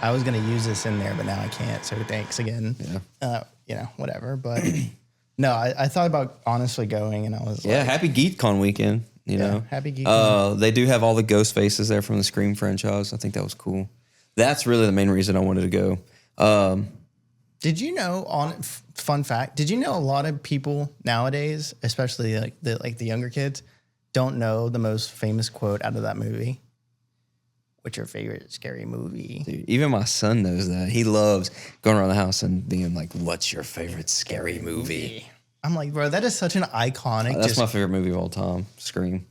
I was going to use this in there, but now I can't. So thanks again. Yeah. Whatever. But no, I thought about honestly going, and I was like, happy GeekCon weekend. You know, happy GeekCon. They do have all the Ghostfaces there from the Scream franchise. I think that was cool. That's really the main reason I wanted to go. Did you know, fun fact, did you know a lot of people nowadays, especially like the younger kids, don't know the most famous quote out of that movie? What's your favorite scary movie? Dude, even my son knows that. He loves going around the house and being like, what's your favorite scary movie? I'm like, bro, that is such an iconic. That's my favorite movie of all time, Scream.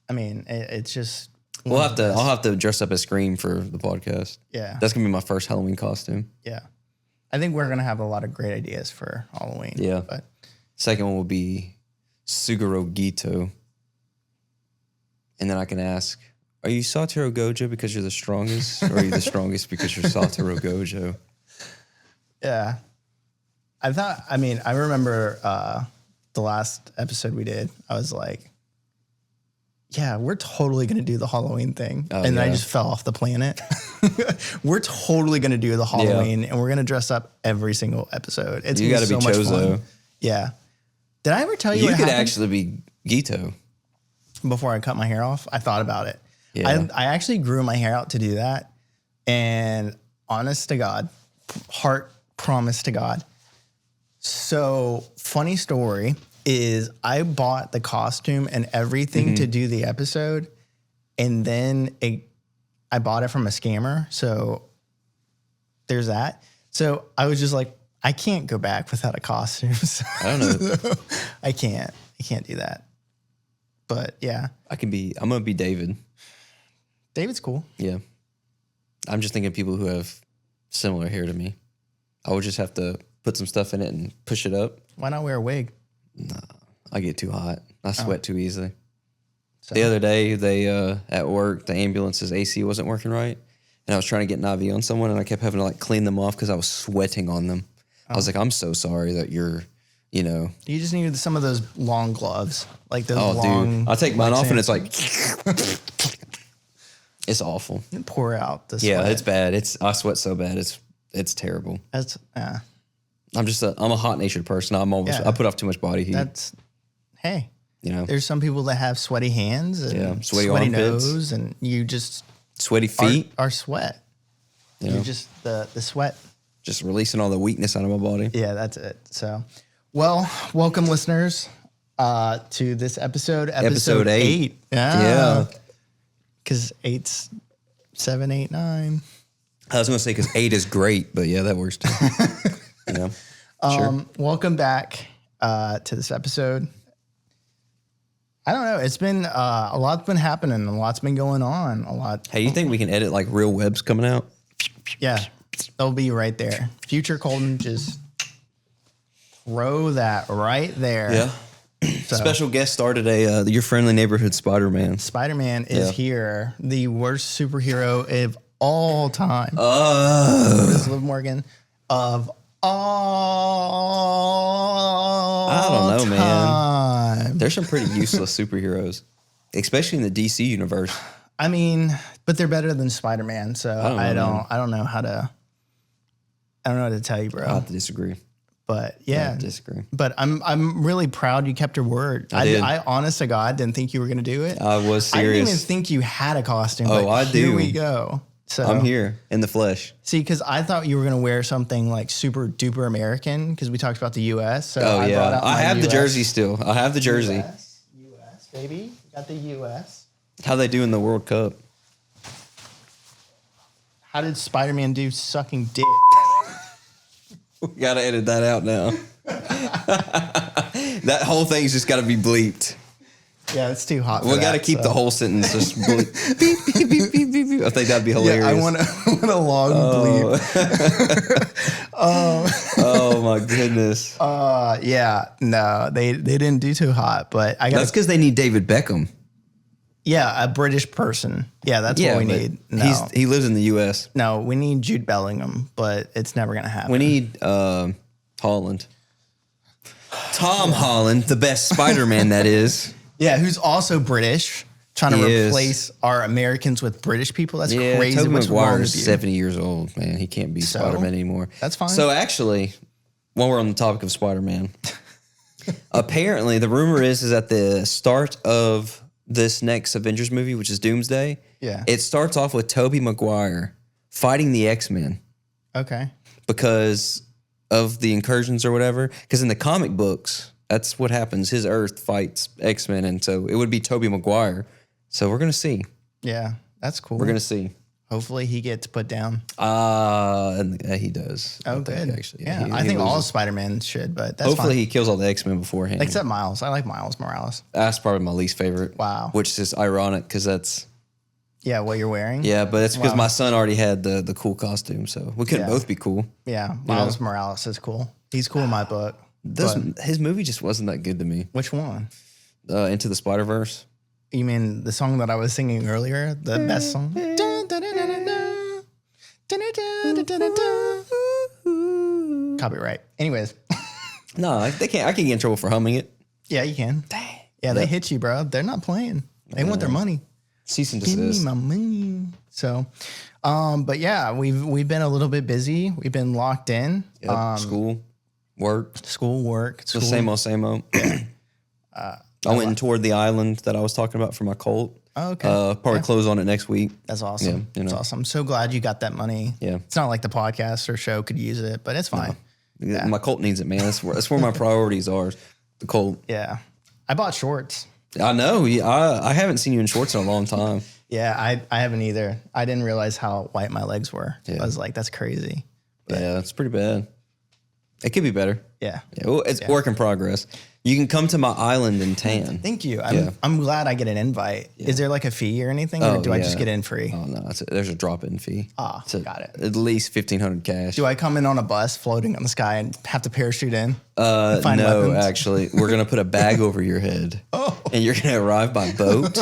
I mean, it's just. I'll have to dress up as Scream for the podcast. Yeah. That's going to be my first Halloween costume. Yeah. I think we're going to have a lot of great ideas for Halloween. Yeah. But second one will be Suguro Gito. And then I can ask, are you Satoru Gojo because you're the strongest? Or are you the strongest because you're Satoru Gojo? Yeah. I remember the last episode we did, I was like, yeah, we're totally going to do the Halloween thing. And I just fell off the planet. We're totally going to do the Halloween, and we're going to dress up every single episode. It's going to be so much fun. Yeah. Did I ever tell you what happened? You could actually be Gito. Before I cut my hair off, I thought about it. Yeah. I actually grew my hair out to do that. And honest to God, heart promise to God. So funny story is I bought the costume and everything to do the episode. And then I bought it from a scammer. So there's that. So I was just like, I can't go back without a costume. So I don't know. I can't do that. But yeah. I'm going to be David. David's cool. Yeah. I'm just thinking people who have similar hair to me. I would just have to put some stuff in it and push it up. Why not wear a wig? Nah, I get too hot. I sweat too easily. So. The other day, they at work, the ambulance's AC wasn't working right. And I was trying to get an IV on someone, and I kept having to like clean them off because I was sweating on them. I was like, I'm so sorry that you're, you know. You just needed some of those long gloves. Like those long. Dude. I take mine off, and it's like, it's awful. You pour out the sweat. Yeah, it's bad. I sweat so bad. It's terrible. I'm a hot-natured person. I put off too much body heat. Hey, you know, there's some people that have sweaty hands and sweaty nose, and you just sweaty feet are sweat. You're just the sweat, just releasing all the weakness out of my body. Yeah, that's it. So, well, welcome listeners to this episode 8. Yeah, because 8's 7, 8, 9. I was going to say because 8 is great, but yeah, that works too. Yeah. Sure. Welcome back to this episode. I don't know. It's been a lot's been happening. A lot's been going on. A lot. Hey, you think we can edit like real webs coming out? Yeah, they'll be right there. Future Colton, just throw that right there. Yeah. So, special guest star today, your friendly neighborhood Spiderman. Spiderman is here, the worst superhero of all time. Liv Morgan of all I don't know, time. Man. There's some pretty useless superheroes, especially in the DC universe. I mean, but they're better than Spider-Man, so I don't know how to tell you, bro. I'll have to disagree. But yeah, disagree. But I'm really proud you kept your word. I honest to God didn't think you were going to do it. I was serious. I didn't even think you had a costume. Oh, I do. Here we go. So I'm here in the flesh. See, because I thought you were going to wear something like super duper American because we talked about the U.S. So I have the jersey still. I have the jersey. U.S. baby, got the U.S. How they do in the World Cup? How did Spider-Man do sucking dick? We gotta edit that out now. That whole thing's just got to be bleeped. Yeah, it's too hot. We got to keep the whole sentence just bleep. Beep, beep, beep, beep, beep, beep. I think that'd be hilarious. Yeah, I want a long bleep. Oh my goodness. Yeah, no, they didn't do too hot, but that's because they need David Beckham. Yeah, a British person. Yeah, that's what we need. No. He lives in the U.S. No, we need Jude Bellingham, but it's never going to happen. We need Holland. Tom Holland, the best Spider-Man that is. Yeah, who's also British. trying to He is. replace our Americans with British people. That's Yeah, crazy. Tobey What's wrong Maguire with is you? 70 years old, man. He can't be So? Spider-Man anymore. That's fine. So actually, while we're on the topic of Spider-Man, apparently the rumor is at the start of this next Avengers movie, which is Doomsday, Yeah. it starts off with Tobey Maguire fighting the X-Men Okay. because of the incursions or whatever. Because in the comic books, that's what happens. His Earth fights X-Men, and so it would be Tobey Maguire. So we're going to see. Yeah, that's cool. We're going to see. Hopefully he gets put down. And he does. Oh, I think, good. actually. Yeah, He I think all loses. Spider-Man should, but that's Hopefully fine. he kills all the X-Men beforehand. Except Miles. I like Miles Morales. That's probably my least favorite. Wow. Which is ironic because that's, Yeah, what you're wearing? yeah, but it's because Wow. my son already had the cool costume. So we couldn't Yeah. both be cool. Yeah, Miles Morales is cool. He's cool in my book. His movie just wasn't that good to me. Which one? Into the Spider-Verse. You mean the song that I was singing earlier? The best song? Copyright. Anyways. No, they can't. I can get in trouble for humming it. Yeah, you can. Dang. Yeah, they hit you, bro. They're not playing. They want their money. Cease and Give me desist. my money. So, but yeah, we've been a little bit busy. We've been locked in. Yep. School, work, School, work, school. the same old, same old. I went and toured the island that I was talking about for my cult. Oh, okay. Probably close on it next week. That's awesome. Yeah, you That's know. awesome. I'm so glad you got that money. Yeah. It's not like the podcast or show could use it, but it's fine. My cult needs it, man. That's where my priorities are. The cult. Yeah. I bought shorts. I know. I haven't seen you in shorts in a long time. Yeah, I haven't either. I didn't realize how white my legs were. Yeah. I was like, that's crazy. Yeah, it's pretty bad. It could be better. Yeah. Yeah, well, it's work in progress. You can come to my island and tan. Thank you. Yeah. I'm glad I get an invite. Is there like a fee or anything, or do I just yeah. get in free? Oh no, there's a drop-in fee. Got it. At least 1,500 cash. Do I come in on a bus floating on the sky and have to parachute in? Find No, weapons? actually, we're gonna put a bag over your head, and you're gonna arrive by boat,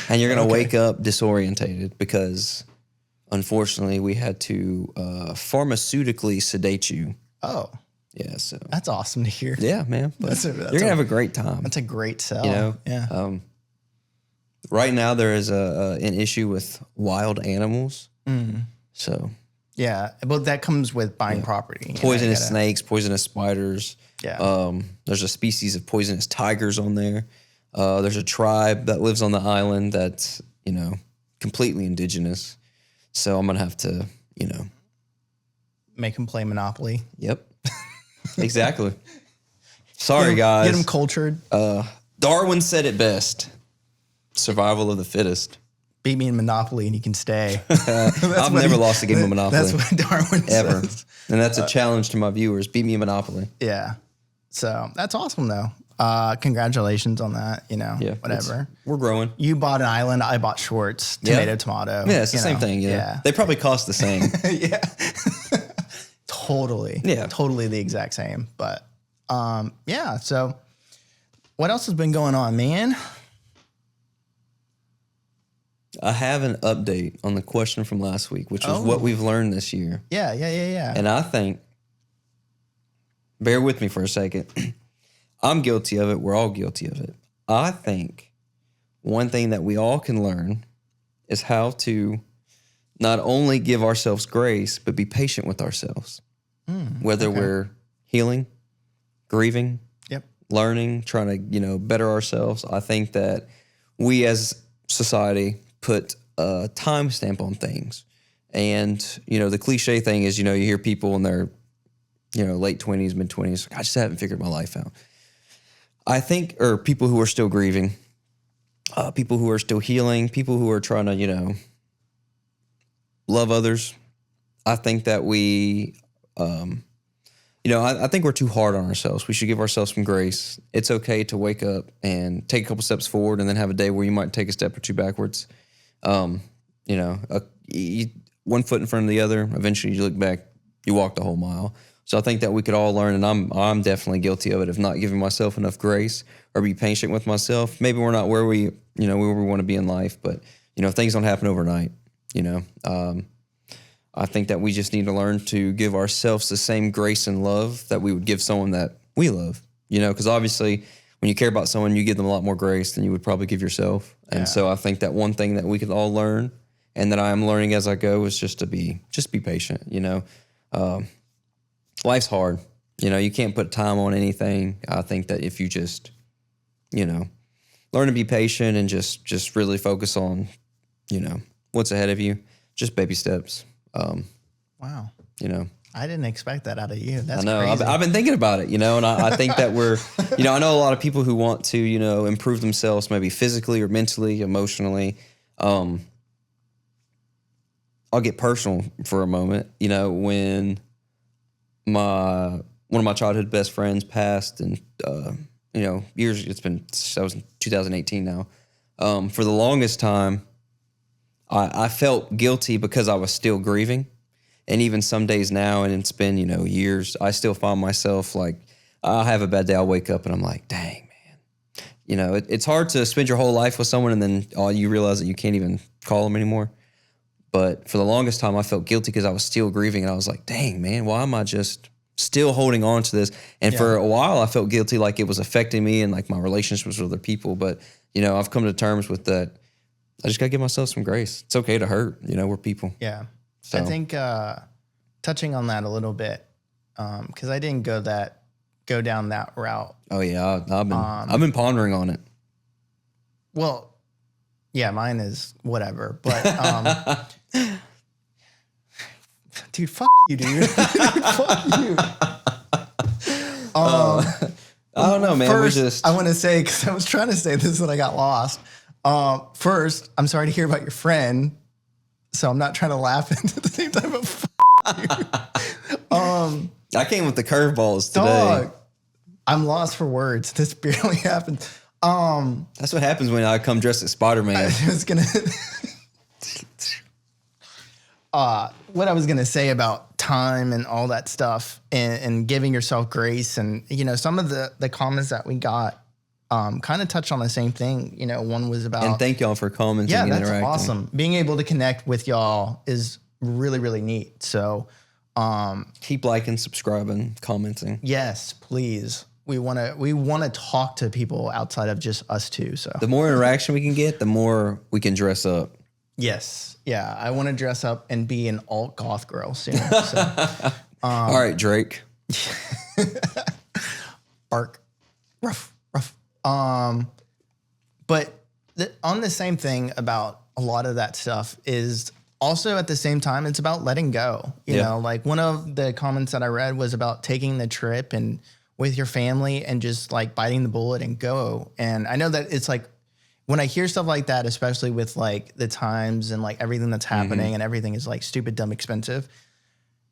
and you're gonna wake up disorientated because, unfortunately, we had to pharmaceutically sedate you. Oh, Yeah, so that's awesome to hear. yeah, man, but That's you're gonna have a great time. That's a great sell. You know, Yeah. Right now there is an issue with wild animals, so Yeah. But that comes with buying property. You know, poisonous you gotta- snakes, poisonous spiders. Yeah. There's a species of poisonous tigers on there. There's a tribe that lives on the island that's, completely indigenous. So I'm going to have to, Make them play Monopoly. Yep. Exactly. Sorry, guys. Get them cultured. Darwin said it best. Survival of the fittest. Beat me in Monopoly and you can stay. I've never lost a game of Monopoly. That's what Darwin ever. says. And that's a challenge to my viewers. Beat me in Monopoly. Yeah. So that's awesome though. Congratulations on that. Yeah. Whatever. We're growing. You bought an island. I bought shorts. Yeah. Tomato. Yeah, it's the same thing. Yeah. They probably cost the same. Yeah. Totally. Yeah. Totally the exact same. But yeah. So what else has been going on, man? I have an update on the question from last week, which was what we've learned this year. Yeah. And I think, bear with me for a second. I'm guilty of it. We're all guilty of it. I think one thing that we all can learn is how to not only give ourselves grace, but be patient with ourselves. Whether we're healing, grieving, Yep. learning, trying to, better ourselves. I think that we as society put a timestamp on things. And, the cliche thing is, you hear people in their, late 20s, mid 20s, I just haven't figured my life out. I think, or people who are still grieving, people who are still healing, people who are trying to, love others. I think that we, I think we're too hard on ourselves. We should give ourselves some grace. It's okay to wake up and take a couple steps forward and then have a day where you might take a step or two backwards. One foot in front of the other. Eventually you look back, you walk the whole mile. So I think that we could all learn, and I'm definitely guilty of it, of not giving myself enough grace or be patient with myself. Maybe we're not where we want to be in life, but, things don't happen overnight, I think that we just need to learn to give ourselves the same grace and love that we would give someone that we love, because obviously when you care about someone, you give them a lot more grace than you would probably give yourself. And so I think that one thing that we could all learn, and that I am learning as I go, is just be patient. You know, life's hard. You know, you can't put time on anything. I think that if you just, you know, learn to be patient and just really focus on, you know, what's ahead of you, just baby steps. Wow. You know, I didn't expect that out of you. That's I know. crazy. I've been thinking about it, you know, and I think that we're, you know, I know a lot of people who want to, you know, improve themselves, maybe physically or mentally, emotionally. I'll get personal for a moment. You know, when one of my childhood best friends passed, and you know, that was in 2018 now. For the longest time, I felt guilty because I was still grieving. And even some days now, and it's been, you know, years, I still find myself like, I'll have a bad day, I'll wake up and I'm like, dang, man. You know, it's hard to spend your whole life with someone and then you realize that you can't even call them anymore. But for the longest time, I felt guilty because I was still grieving. And I was like, dang, man, why am I just still holding on to this? And for a while, I felt guilty, like it was affecting me and like my relationships with other people. But, you know, I've come to terms with that. I just got to give myself some grace. It's okay to hurt. You know, we're people. Yeah. So. I think touching on that a little bit, because I didn't go down that route. Oh yeah, I've been pondering on it. Well, yeah, mine is whatever, but dude, fuck you, dude. Fuck you. I don't know, man. First, I want to say, because I was trying to say this and I got lost. First, I'm sorry to hear about your friend. So I'm not trying to laugh at the same time, but fuck you. I came with the curveballs today. Dog, I'm lost for words. This barely happened. That's what happens when I come dressed as Spiderman. I was gonna what I was gonna say about time and all that stuff and giving yourself grace, and you know, some of the comments that we got kind of touched on the same thing. You know, one was about, and thank y'all for commenting. Yeah, and that's interacting. awesome. Being able to connect with y'all is really, really neat. So keep liking, subscribing, commenting. Yes, please. We want to talk to people outside of just us two. So the more interaction we can get, the more we can dress up. Yes. Yeah. I want to dress up and be an alt goth girl soon. So, all right, Drake. Bark. Ruff. But on the same thing about a lot of that stuff is also at the same time, it's about letting go. You know, like one of the comments that I read was about taking the trip and with your family and just like biting the bullet and go. And I know that it's like, when I hear stuff like that, especially with like the times and like everything that's happening and everything is like stupid, dumb, expensive.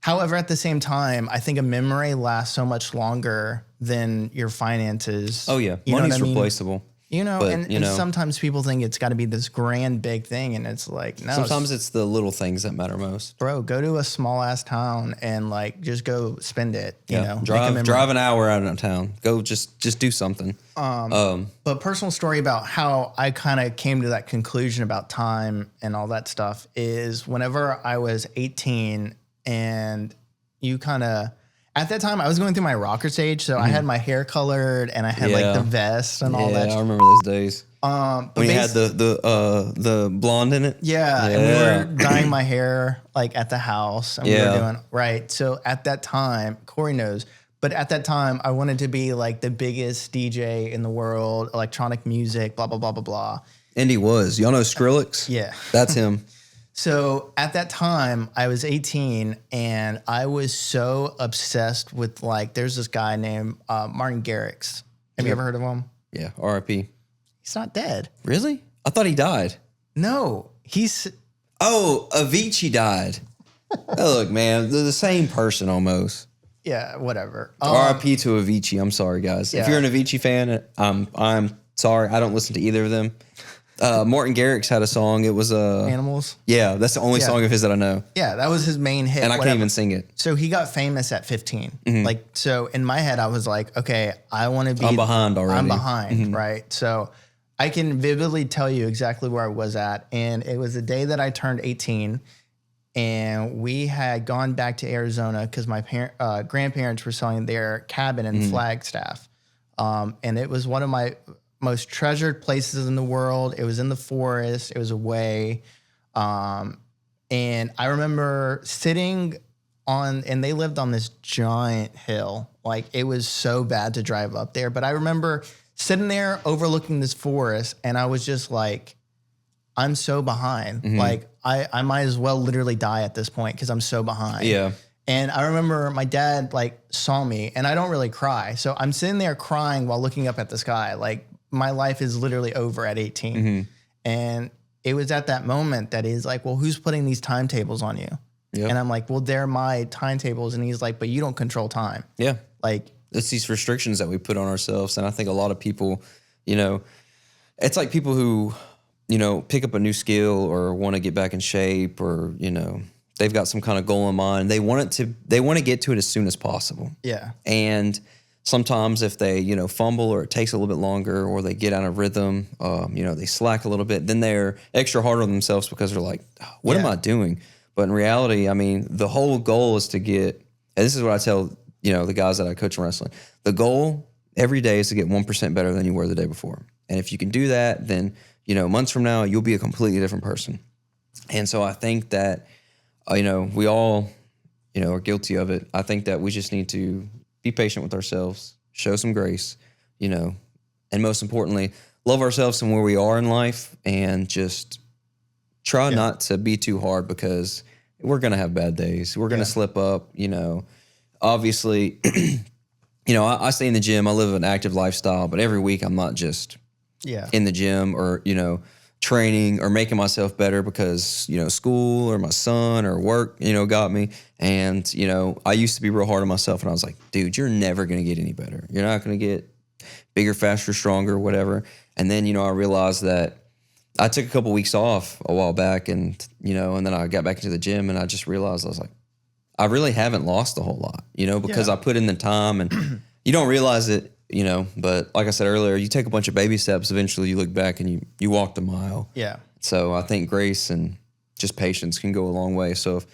However, at the same time, I think a memory lasts so much longer than your finances. Oh yeah, you money's replaceable. You know, but, and sometimes people think it's got to be this grand big thing, and it's like, no. Sometimes it's the little things that matter most. Bro, go to a small ass town and like just go spend it. You know, drive an hour out of town. Go just do something. But personal story about how I kind of came to that conclusion about time and all that stuff is whenever I was 18 and you kind of. At that time, I was going through my rocker stage, so I had my hair colored and I had like the vest and all that. Yeah, I remember those days. But when you had the blonde in it. Yeah, and we were dyeing my hair like at the house, and we were doing right. So at that time, Corey knows, but at that time, I wanted to be like the biggest DJ in the world, electronic music, blah blah blah blah blah. And he was. Y'all know Skrillex? Yeah, that's him. So at that time, I was 18 and I was so obsessed with like, there's this guy named Martin Garrix. Have you ever heard of him? Yeah, R.I.P. He's not dead. Really? I thought he died. No, he's... Oh, Avicii died. Oh, look, man, they're the same person almost. Yeah, whatever. R.I.P. to Avicii. I'm sorry, guys. If you're an Avicii fan, I'm sorry. I don't listen to either of them. Martin Garrix had a song. It was Animals. Yeah, that's the only song of his that I know. Yeah, that was his main hit. And I can't even sing it. So he got famous at 15. Like, so in my head, I was like, okay, I want to be. I'm behind already. I'm behind, right? So I can vividly tell you exactly where I was at. And it was the day that I turned 18. And we had gone back to Arizona because my grandparents were selling their cabin in Flagstaff. And it was one of my most treasured places in the world. It was in the forest. It was away. And I remember sitting on, and they lived on this giant hill. Like, it was so bad to drive up there. But I remember sitting there overlooking this forest, and I was just like, I'm so behind. Mm-hmm. Like, I might as well literally die at this point because I'm so behind. Yeah. And I remember my dad like saw me, and I don't really cry. So I'm sitting there crying while looking up at the sky. Like, my life is literally over at 18. Mm-hmm. And it was at that moment that he's like, well, who's putting these timetables on you? Yep. And I'm like, well, they're my timetables. And he's like, but you don't control time. Yeah. Like, It's these restrictions that we put on ourselves. And I think a lot of people, you know, it's like people who, you know, pick up a new skill or want to get back in shape, or, you know, they've got some kind of goal in mind. They want to get to it as soon as possible. yeah. And sometimes if they, you know, fumble, or it takes a little bit longer, or they get out of rhythm, you know, they slack a little bit, then they're extra hard on themselves because they're like, what am I doing? But in reality, I mean, the whole goal is to get, and this is what I tell, you know, the guys that I coach in wrestling, the goal every day is to get 1% better than you were the day before. And if you can do that, then, you know, months from now, you'll be a completely different person. And so I think that, you know, we all, you know, are guilty of it. I think that we just need to be patient with ourselves, show some grace, you know, and most importantly, love ourselves from where we are in life, and just try not to be too hard, because we're going to have bad days. We're going to slip up, you know. Obviously, you know, I stay in the gym. I live an active lifestyle, but every week I'm not just in the gym, or, you know, training or making myself better because, you know, school or my son or work, you know, got me. And, you know, I used to be real hard on myself, and I was like, dude, you're never going to get any better. You're not going to get bigger, faster, stronger, whatever. And then, you know, I realized that I took a couple weeks off a while back, and, you know, and then I got back into the gym, and I just realized, I was like, I really haven't lost a whole lot, you know, because I put in the time, and you don't realize it, you know, but like I said earlier, you take a bunch of baby steps, eventually you look back and you walked a mile. Yeah. So I think grace and just patience can go a long way. So if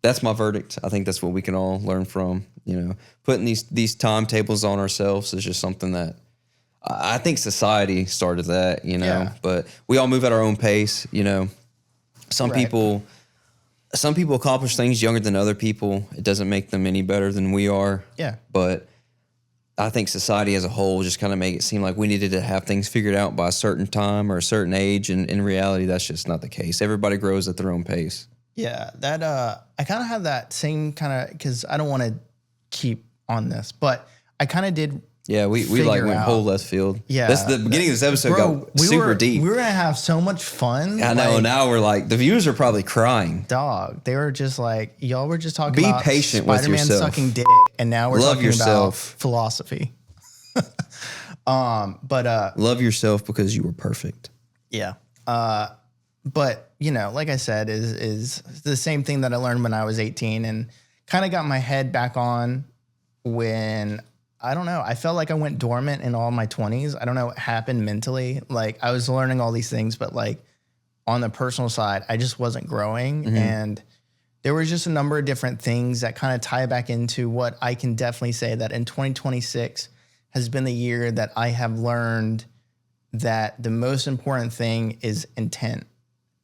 that's my verdict, I think that's what we can all learn from, you know, putting these timetables on ourselves is just something that I think society started that, you know, but we all move at our own pace, you know. Some people accomplish things younger than other people. It doesn't make them any better than we are. Yeah. But I think society as a whole just kind of make it seem like we needed to have things figured out by a certain time or a certain age. And in reality, that's just not the case. Everybody grows at their own pace. Yeah. That, I kind of have that same kind of, because I don't want to keep on this, but I kind of did. Yeah, we like went whole left field. Yeah. That's the beginning of this episode got super deep. We were going to have so much fun. I know. Now we're like, the viewers are probably crying. Dog. They were just like, y'all were just talking about patient with Spider-Man yourself. sucking dick, and now we're Love talking yourself. about philosophy. But love yourself because you were perfect. Yeah. But, you know, like I said, is the same thing that I learned when I was 18, and kind of got my head back on when, I don't know, I felt like I went dormant in all my 20s. I don't know what happened mentally. Like, I was learning all these things, but like on the personal side, I just wasn't growing. Mm-hmm. And there was just a number of different things that kind of tie back into what I can definitely say that in 2026 has been the year that I have learned that the most important thing is intent.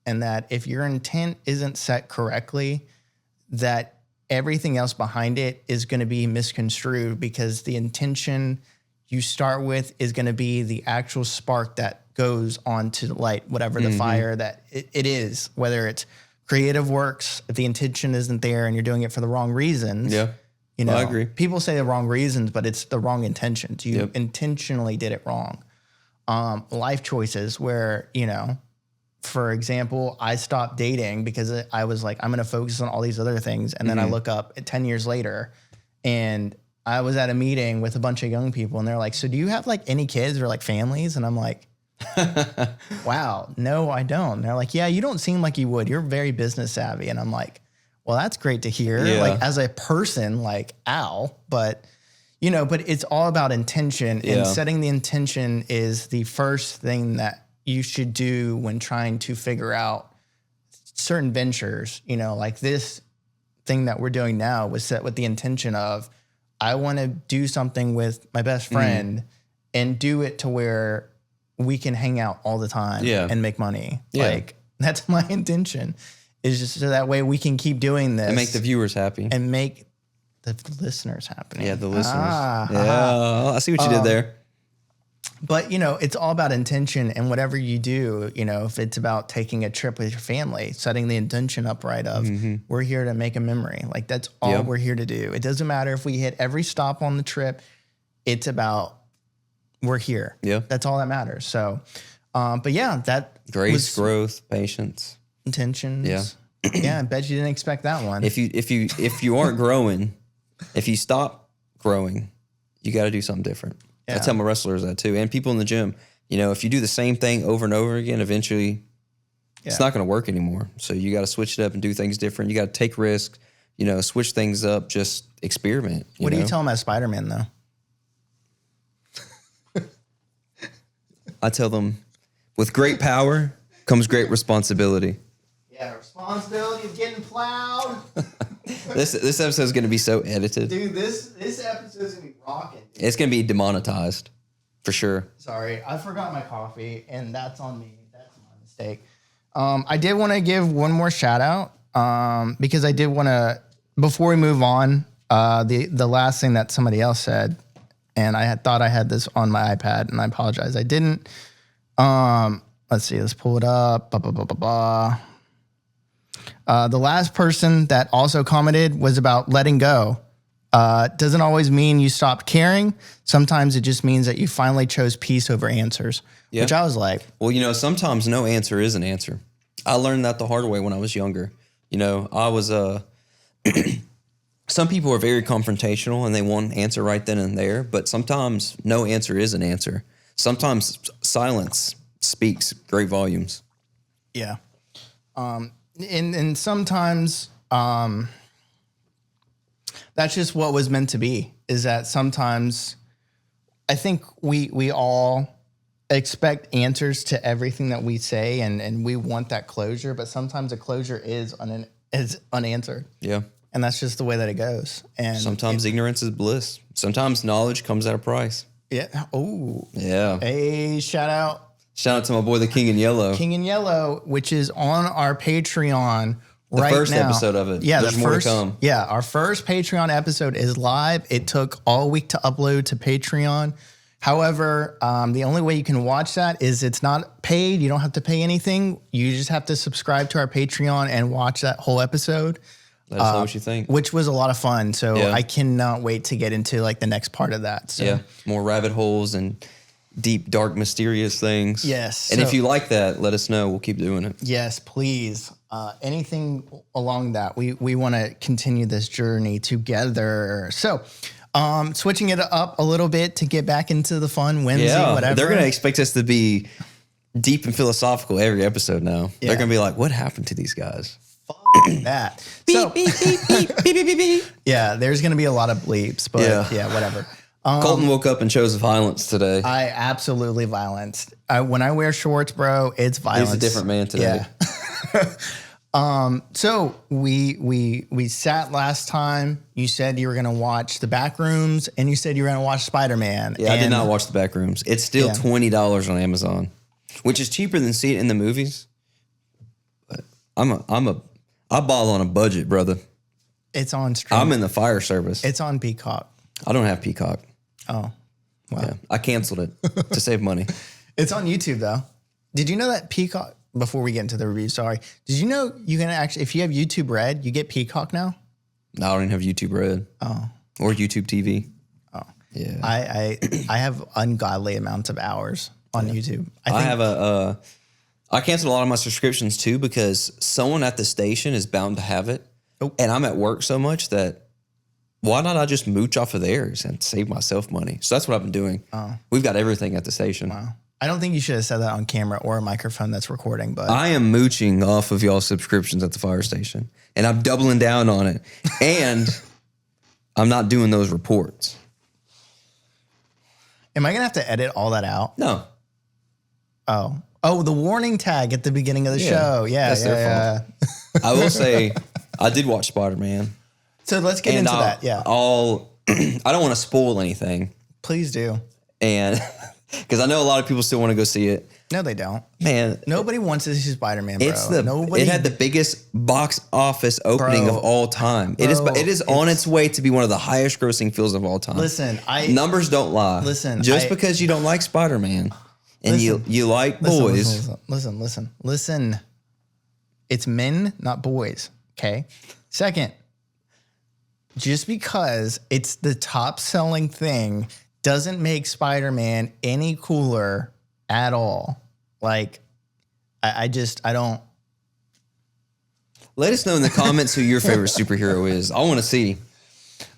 And that if your intent isn't set correctly, that everything else behind it is going to be misconstrued, because the intention you start with is going to be the actual spark that goes on to light whatever the fire that it is, whether it's creative works. If the intention isn't there and you're doing it for the wrong reasons, you know, I agree. People say the wrong reasons, but it's the wrong intentions. You intentionally did it wrong. Life choices where, you know, for example, I stopped dating because I was like, I'm going to focus on all these other things. And then I look up at 10 years later, and I was at a meeting with a bunch of young people, and they're like, so do you have like any kids or like families? And I'm like, wow, no, I don't. And they're like, yeah, you don't seem like you would. You're very business savvy. And I'm like, well, that's great to hear. Yeah. Like, as a person, like, ow. But, you know, but it's all about intention, and setting the intention is the first thing that you should do when trying to figure out certain ventures. You know, like this thing that we're doing now was set with the intention of, I want to do something with my best friend and do it to where we can hang out all the time and make money. Yeah. Like, that's my intention, is just so that way we can keep doing this. And make the viewers happy. And make the listeners happy. Yeah, the listeners. I see what you did there. But, you know, it's all about intention, and whatever you do, you know, if it's about taking a trip with your family, setting the intention up right of, we're here to make a memory. Like, that's all we're here to do. It doesn't matter if we hit every stop on the trip. It's about, we're here. Yeah. That's all that matters. So, but yeah, that grace, growth, patience, intentions. Yeah. Yeah. I bet you didn't expect that one. If you aren't growing, if you stop growing, you got to do something different. I tell my wrestlers that too, and people in the gym. You know, if you do the same thing over and over again, eventually it's not going to work anymore. So you got to switch it up and do things different. You got to take risks, you know, switch things up, just experiment. What do you tell them as Spiderman, though? I tell them, with great power comes great responsibility. Yeah, responsibility of getting plowed. This episode is going to be so edited. Dude, this episode is going to be rocking. Dude. It's going to be demonetized, for sure. Sorry, I forgot my coffee, and that's on me. That's my mistake. I did want to give one more shout out because I did want to, before we move on, the last thing that somebody else said, and I had thought I had this on my iPad, and I apologize, I didn't. Let's see, let's pull it up. The last person that also commented was about letting go. Doesn't always mean you stopped caring. Sometimes it just means that you finally chose peace over answers, which I was like. Well, you know, sometimes no answer is an answer. I learned that the hard way when I was younger. You know, I was, some people are very confrontational and they want an answer right then and there, but sometimes no answer is an answer. Sometimes silence speaks great volumes. Yeah. And sometimes that's just what was meant to be, is that sometimes I think we all expect answers to everything that we say, and we want that closure, but sometimes a closure is unanswered. Yeah. And that's just the way that it goes. And sometimes ignorance is bliss. Sometimes knowledge comes at a price. Yeah. Oh. Yeah. Hey, shout out. Shout out to my boy, the King in Yellow. King in Yellow, which is on our Patreon right now. The first now. episode of it. Yeah, there's more to come. Yeah, our first Patreon episode is live. It took all week to upload to Patreon. However, the only way you can watch that is it's not paid. You don't have to pay anything. You just have to subscribe to our Patreon and watch that whole episode. Let us know what you think. Which was a lot of fun. So I cannot wait to get into like the next part of that. So. Yeah, more rabbit holes and deep, dark, mysterious things. Yes. And if you like that, let us know. We'll keep doing it. Yes, please. Anything along that. We want to continue this journey together. So switching it up a little bit to get back into the fun, whimsy, whatever. They're going to expect us to be deep and philosophical every episode now. Yeah. They're going to be like, what happened to these guys? Fuck that. Beep, beep, beep, beep, beep, beep, beep, beep. Yeah, there's going to be a lot of bleeps, but yeah whatever. Colton woke up and chose violence today. I absolutely violenced. When I wear shorts, bro, it's violence. He's a different man today. Yeah. So we sat last time. You said you were going to watch The Backrooms, and you said you were going to watch Spider-Man. Yeah, I did not watch The Backrooms. It's still $20 on Amazon, which is cheaper than seeing it in the movies. But I ball on a budget, brother. It's on stream. I'm in the fire service. It's on Peacock. I don't have Peacock. Oh, wow. Yeah, I canceled it to save money. It's on YouTube, though. Did you know that Peacock, before we get into the review, sorry, did you know you can actually, if you have YouTube Red, you get Peacock now? No, I don't even have YouTube Red. Oh. Or YouTube TV. Oh. Yeah. I have ungodly amounts of hours on YouTube. I canceled a lot of my subscriptions, too, because someone at the station is bound to have it. Oh. And I'm at work so much that why not I just mooch off of theirs and save myself money? So that's what I've been doing. Oh. We've got everything at the station. Wow. I don't think you should have said that on camera or a microphone that's recording, but I am mooching off of y'all's subscriptions at the fire station, and I'm doubling down on it. And I'm not doing those reports. Am I going to have to edit all that out? No. Oh, the warning tag at the beginning of the show. Yeah, that's their fault. I will say I did watch Spider-Man. So let's get into that. Yeah. I'll I don't want to spoil anything, Please do. and because I know a lot of people still want to go see it. No, they don't. Man, Nobody wants to see Spider-Man, bro. it had the biggest box office opening of all time. It is on its way to be one of the highest grossing films of all time. Listen, numbers don't lie. Listen, just because you don't like Spider-Man and you like boys. Listen. It's men, not boys. Okay. Second, just because it's the top selling thing doesn't make Spider-Man any cooler at all. Like, I don't. Let us know in the comments who your favorite superhero is. I want to see.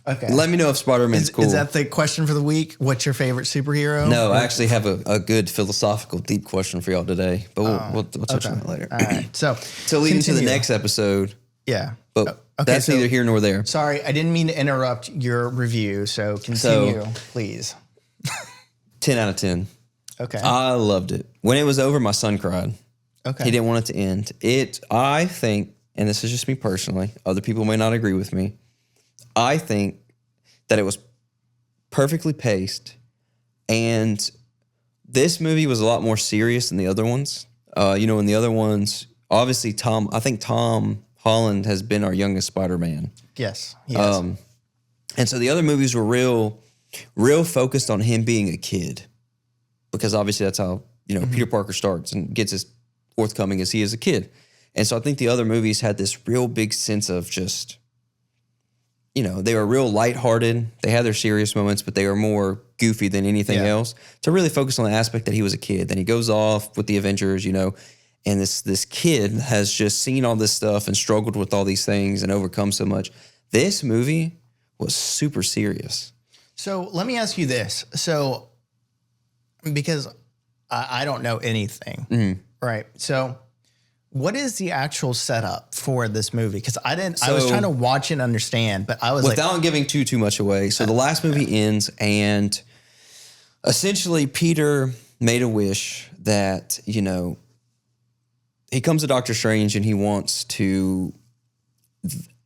Okay. Let me know if Spider-Man's cool. Is that the question for the week? What's your favorite superhero? No, I actually have a good philosophical, deep question for y'all today. But we'll touch on that later. All right. So lead into the next episode. Yeah. But that's neither here nor there. Sorry, I didn't mean to interrupt your review. So continue, please. 10 out of 10. Okay. I loved it. When it was over, my son cried. Okay. He didn't want it to end. I think, and this is just me personally, other people may not agree with me. I think that it was perfectly paced, and this movie was a lot more serious than the other ones. In the other ones, obviously I think Tom Holland has been our youngest Spider-Man. Yes. Yes. And so the other movies were real focused on him being a kid, because obviously that's how, Peter Parker starts and gets his forthcoming as he is a kid. And so I think the other movies had this real big sense of just, they were real lighthearted. They had their serious moments, but they were more goofy than anything else, to really focus on the aspect that he was a kid. Then he goes off with the Avengers, and this kid has just seen all this stuff and struggled with all these things and overcome so much. This movie was super serious. So let me ask you this. So, because I don't know anything, right? So what is the actual setup for this movie? Because I was trying to watch and understand, but I was without giving too much away. So the last movie ends, and essentially Peter made a wish that, he comes to Doctor Strange and he wants to,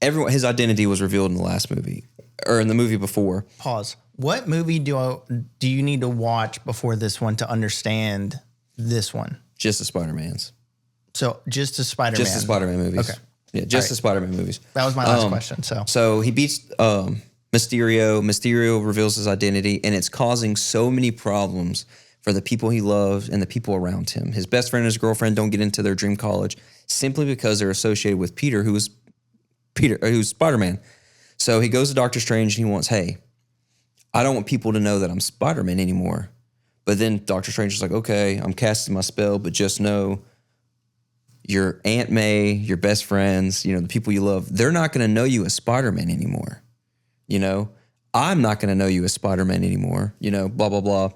his identity was revealed in the last movie, or in the movie before. Pause. What movie do you need to watch before this one to understand this one? Just the Spider-Mans. So just the Spider-Man. Just the Spider-Man movies. Okay. Yeah, just the Spider-Man movies. That was my last question. So he beats Mysterio. Mysterio reveals his identity, and it's causing so many problems for the people he loves and the people around him. His best friend and his girlfriend don't get into their dream college simply because they're associated with Peter, who's Spider-Man. So he goes to Doctor Strange and he wants, hey, I don't want people to know that I'm Spider-Man anymore. But then Doctor Strange is like, okay, I'm casting my spell, but just know your Aunt May, your best friends, the people you love, they're not going to know you as Spider-Man anymore. I'm not going to know you as Spider-Man anymore, blah, blah, blah.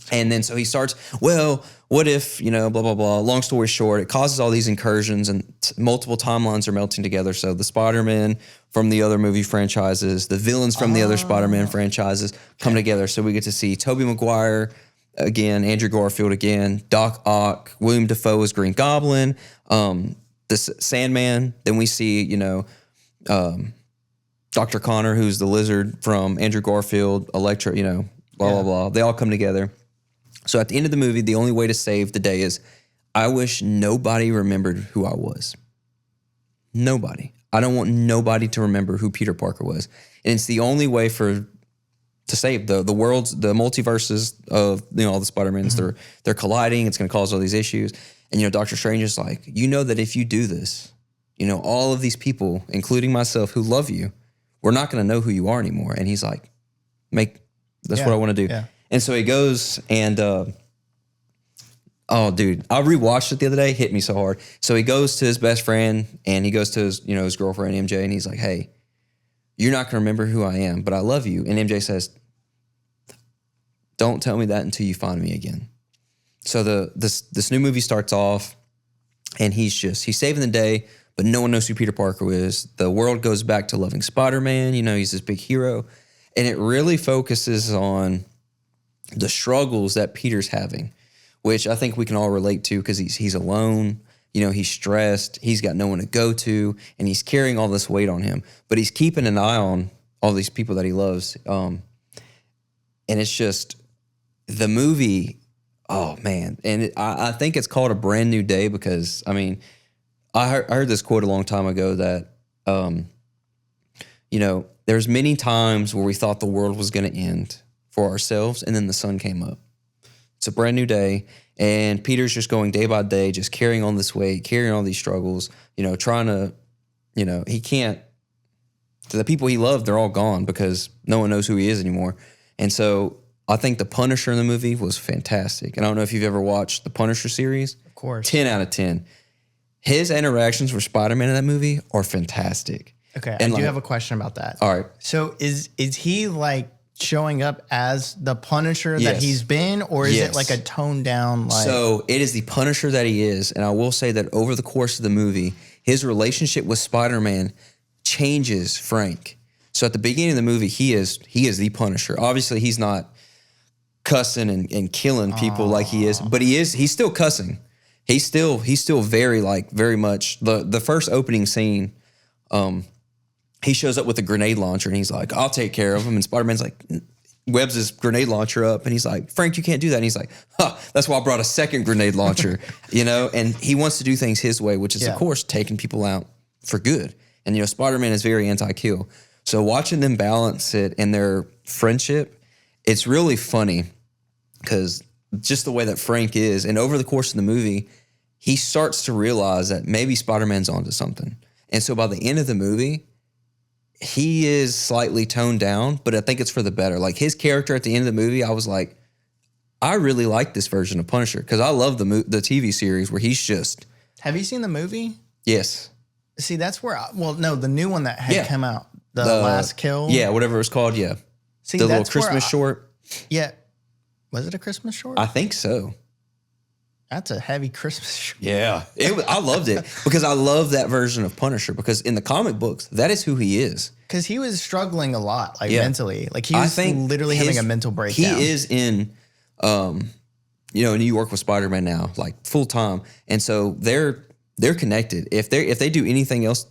And then so he starts, well, what if, blah, blah, blah. Long story short, it causes all these incursions and multiple timelines are melting together. So the Spider-Man from the other movie franchises, the villains from the other Spider-Man franchises come together. So we get to see Tobey Maguire again, Andrew Garfield again, Doc Ock, William Dafoe as Green Goblin, this Sandman. Then we see, Dr. Connor, who's the lizard from Andrew Garfield, Electro, blah, blah, blah. They all come together. So at the end of the movie, the only way to save the day is, I wish nobody remembered who I was. Nobody. I don't want nobody to remember who Peter Parker was. And it's the only way to save the worlds, the multiverses of, all the Spider-Mans. They're colliding. It's going to cause all these issues. And, Doctor Strange is like, that if you do this, all of these people, including myself, who love you, we're not going to know who you are anymore. And he's like, that's what I want to do. Yeah. And so he goes and, oh, dude, I rewatched it the other day. Hit me so hard. So he goes to his best friend and he goes to his, his girlfriend, MJ, and he's like, hey, you're not going to remember who I am, but I love you. And MJ says, don't tell me that until you find me again. So this new movie starts off and he's saving the day, but no one knows who Peter Parker is. The world goes back to loving Spider-Man. He's this big hero. And it really focuses on the struggles that Peter's having, which I think we can all relate to because he's alone. He's stressed. He's got no one to go to, and he's carrying all this weight on him. But he's keeping an eye on all these people that he loves. And it's just the movie. Oh man. And I think it's called A Brand New Day because I mean, I heard this quote a long time ago that, there's many times where we thought the world was going to end for ourselves, and then the sun came up. It's a brand new day, and Peter's just going day by day, just carrying on this weight, carrying all these struggles, trying to, he can't, the people he loved, they're all gone because no one knows who he is anymore. And so I think the Punisher in the movie was fantastic. And I don't know if you've ever watched the Punisher series. Of course. 10 out of 10. His interactions with Spider-Man in that movie are fantastic. Okay, and I do have a question about that. All right. So is he like showing up as the Punisher that Yes. he's been, or is Yes. it like a toned down like? So it is the Punisher that he is, and I will say that over the course of the movie, his relationship with Spider-Man changes Frank. So at the beginning of the movie, he is the Punisher. Obviously, he's not cussing and killing people like he is, but he's still cussing. He's still very much the first opening scene. He shows up with a grenade launcher and he's like, I'll take care of him. And Spider-Man's like, webs his grenade launcher up and he's like, Frank, you can't do that. And he's like, that's why I brought a second grenade launcher, and he wants to do things his way, which is of course taking people out for good. And, Spider-Man is very anti-kill. So watching them balance it in their friendship, it's really funny because just the way that Frank is. And over the course of the movie, he starts to realize that maybe Spider-Man's onto something. And so by the end of the movie, he is slightly toned down, but I think it's for the better. Like his character at the end of the movie, I was like, I really like this version of Punisher because I love the TV series where he's just. Have you seen the movie? Yes. See, that's where. The new one that had come out, the Last Kill. Yeah, whatever it was called. Yeah. See, the that's little Christmas short. Yeah. Was it a Christmas short? I think so. That's a heavy Christmas short. Yeah. I loved it because I love that version of Punisher because in the comic books, that is who he is. Because he was struggling a lot, mentally. Like he was literally having a mental breakdown. He is in, New York with Spider-Man now, like full time. And so they're connected. If they do anything else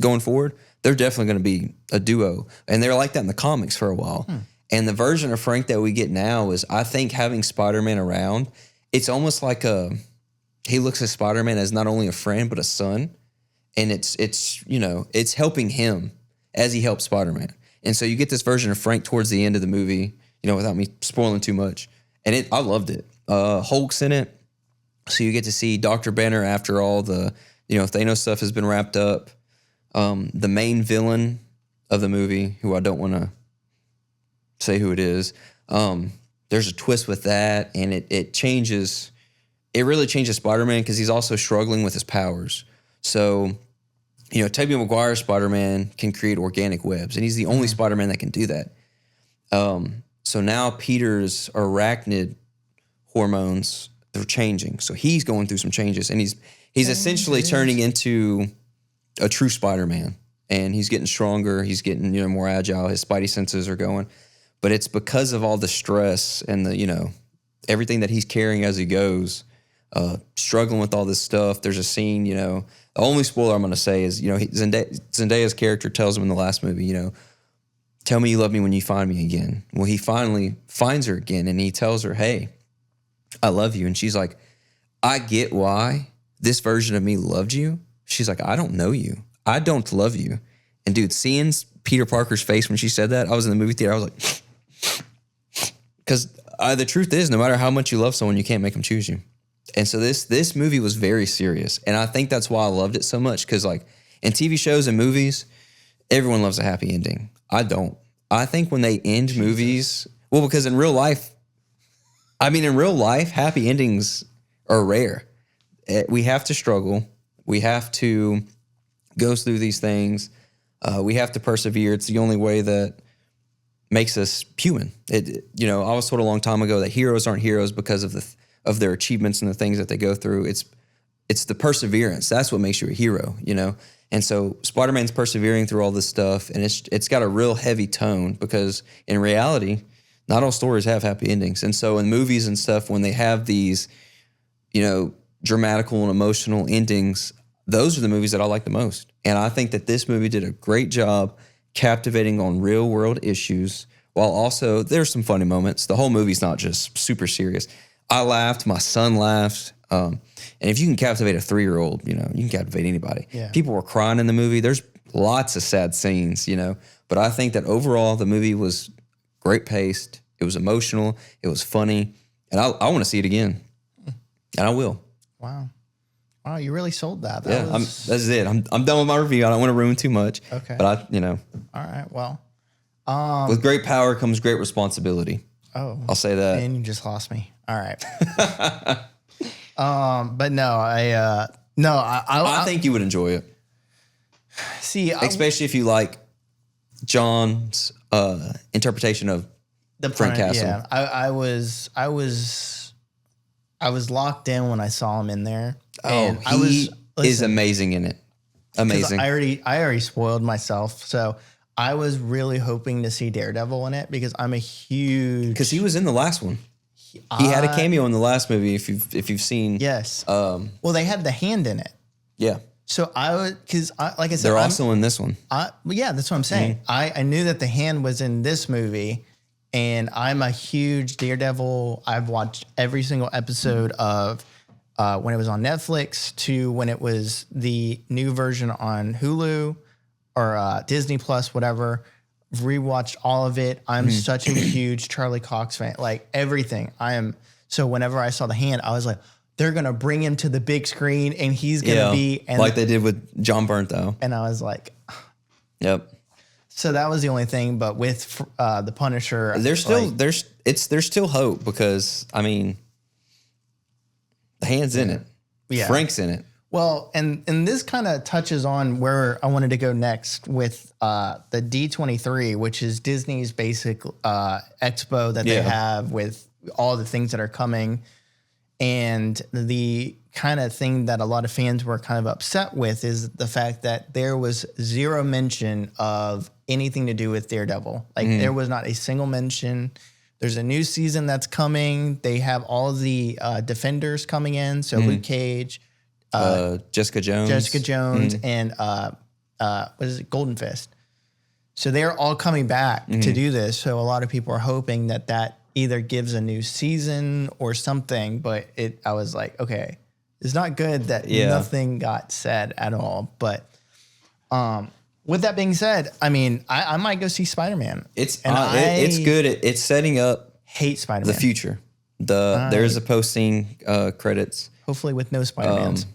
going forward, they're definitely going to be a duo. And they're like that in the comics for a while. And the version of Frank that we get now is, I think, having Spider-Man around, it's almost like he looks at Spider-Man as not only a friend, but a son. And it's helping him as he helps Spider-Man. And so you get this version of Frank towards the end of the movie, without me spoiling too much. And I loved it. Hulk's in it. So you get to see Dr. Banner after all the, Thanos stuff has been wrapped up. The main villain of the movie, who I don't want to say who it is, there's a twist with that, and it really changes Spider-Man because he's also struggling with his powers. So, Tobey Maguire Spider-Man can create organic webs, and he's the only Spider-Man that can do that. So now Peter's arachnid hormones, they're changing. So he's going through some changes, and he's essentially turning into a true Spider-Man, and he's getting stronger. He's getting, more agile. His spidey senses are going. But it's because of all the stress and the, everything that he's carrying as he goes, struggling with all this stuff. There's a scene, the only spoiler I'm going to say is, Zendaya's character tells him in the last movie, tell me you love me when you find me again. Well, he finally finds her again, and he tells her, hey, I love you. And she's like, I get why this version of me loved you. She's like, I don't know you. I don't love you. And dude, seeing Peter Parker's face when she said that, I was in the movie theater. I was like, because the truth is, no matter how much you love someone, you can't make them choose you. And so this movie was very serious. And I think that's why I loved it so much. Because like in TV shows and movies, everyone loves a happy ending. I don't. I think when they end movies, well, because in real life, happy endings are rare. We have to struggle. We have to go through these things. We have to persevere. It's the only way that makes us human. I was told a long time ago that heroes aren't heroes because of their achievements and the things that they go through. It's the perseverance. That's what makes you a hero, And so Spider-Man's persevering through all this stuff, and it's got a real heavy tone because in reality, not all stories have happy endings. And so in movies and stuff, when they have these, dramatical and emotional endings, those are the movies that I like the most. And I think that this movie did a great job captivating on real world issues, while also there's some funny moments. The whole movie's not just super serious. I laughed, my son laughed. And if you can captivate a 3-year-old, you can captivate anybody. Yeah. People were crying in the movie. There's lots of sad scenes, but I think that overall the movie was great paced. It was emotional. It was funny. And I want to see it again. And I will. Wow. Wow, you really sold that. That's it. I'm done with my review. I don't want to ruin too much. Okay. But All right. Well. With great power comes great responsibility. Oh. I'll say that. And you just lost me. All right. But no, I think you would enjoy it. See, especially if you like John's interpretation of the Frank Castle. Yeah, I was locked in when I saw him in there. And he is amazing in it. Amazing. I already spoiled myself, so I was really hoping to see Daredevil in it because I'm a huge. Because he was in the last one. He had a cameo in the last movie. If you've seen. Yes. Well, they had the hand in it. Yeah. So I would, because like I said, they're also in this one. Yeah, that's what I'm saying. Mm-hmm. I knew that the hand was in this movie, and I'm a huge Daredevil. I've watched every single episode of when it was on Netflix to when it was the new version on Hulu or Disney Plus, whatever. Rewatched all of it. I'm such a huge Charlie Cox fan. Like everything. So whenever I saw the hand, I was like, they're going to bring him to the big screen and he's going to be. And like they did with John Bernthal. And I was like. Yep. So that was the only thing. But with the Punisher. There's still hope because, I mean, the hand's in it. Yeah. Frank's in it. Well, and this kind of touches on where I wanted to go next with the D23, which is Disney's basic expo that they have with all the things that are coming. And the kind of thing that a lot of fans were kind of upset with is the fact that there was zero mention of anything to do with Daredevil. Like there was not a single mention. There's a new season that's coming. They have all the Defenders coming in. So Luke Cage. Jessica Jones, and what is it, Golden Fist. So they're all coming back to do this. So a lot of people are hoping that either gives a new season or something. But I was like, okay, it's not good that nothing got said at all. But with that being said, I mean, I might go see Spider-Man. It's good. It's setting up hate Spider-Man. The future. There's a posting credits. Hopefully with no Spider-Mans.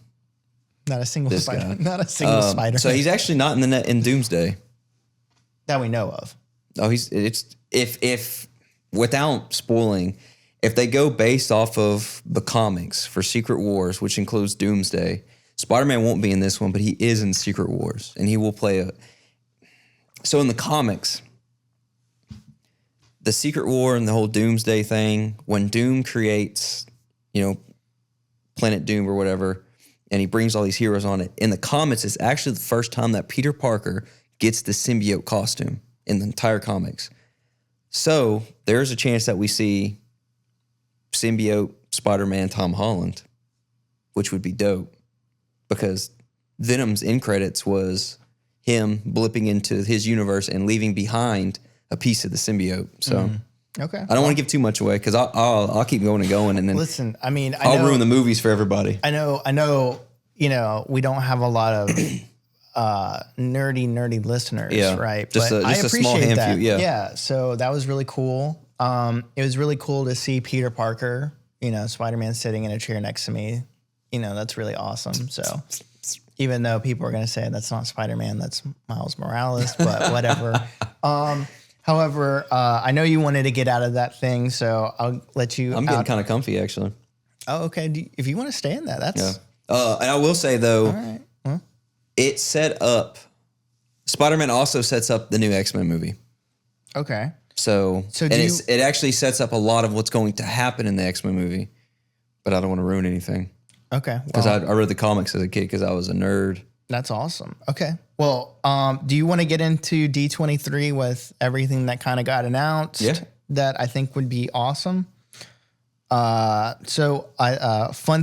Not a single spider. Not a single spider. So he's actually not in the net in Doomsday that we know of. Oh, if without spoiling, if they go based off of the comics for Secret Wars, which includes Doomsday, Spider-Man won't be in this one, but he is in Secret Wars, and he will play So in the comics, the Secret War and the whole Doomsday thing, when Doom creates, Planet Doom or whatever, and he brings all these heroes on it. In the comics, it's actually the first time that Peter Parker gets the symbiote costume in the entire comics. So there's a chance that we see symbiote Spider-Man Tom Holland, which would be dope because Venom's end credits was him blipping into his universe and leaving behind a piece of the symbiote. So okay, I don't want to give too much away because I'll keep going and going, and then listen. I mean, I'll ruin the movies for everybody. I know. We don't have a lot of nerdy listeners, right? Just but I a appreciate small handful. that. Yeah. So that was really cool. It was really cool to see Peter Parker, Spider-Man sitting in a chair next to me. That's really awesome. So even though people are going to say that's not Spider-Man, that's Miles Morales, but whatever. However, I know you wanted to get out of that thing, so I'll let you. I'm getting kind of comfy, actually. Oh, okay. If you want to stay in that, that's. Yeah. And I will say though, all right. Well, it set up. Spider-Man also sets up the new X-Men movie. Okay. So it actually sets up a lot of what's going to happen in the X-Men movie, but I don't want to ruin anything. Okay. Because I read the comics as a kid because I was a nerd. That's awesome. Okay. Well, do you want to get into D23 with everything that kind of got announced? Yeah. That I think would be awesome. Fun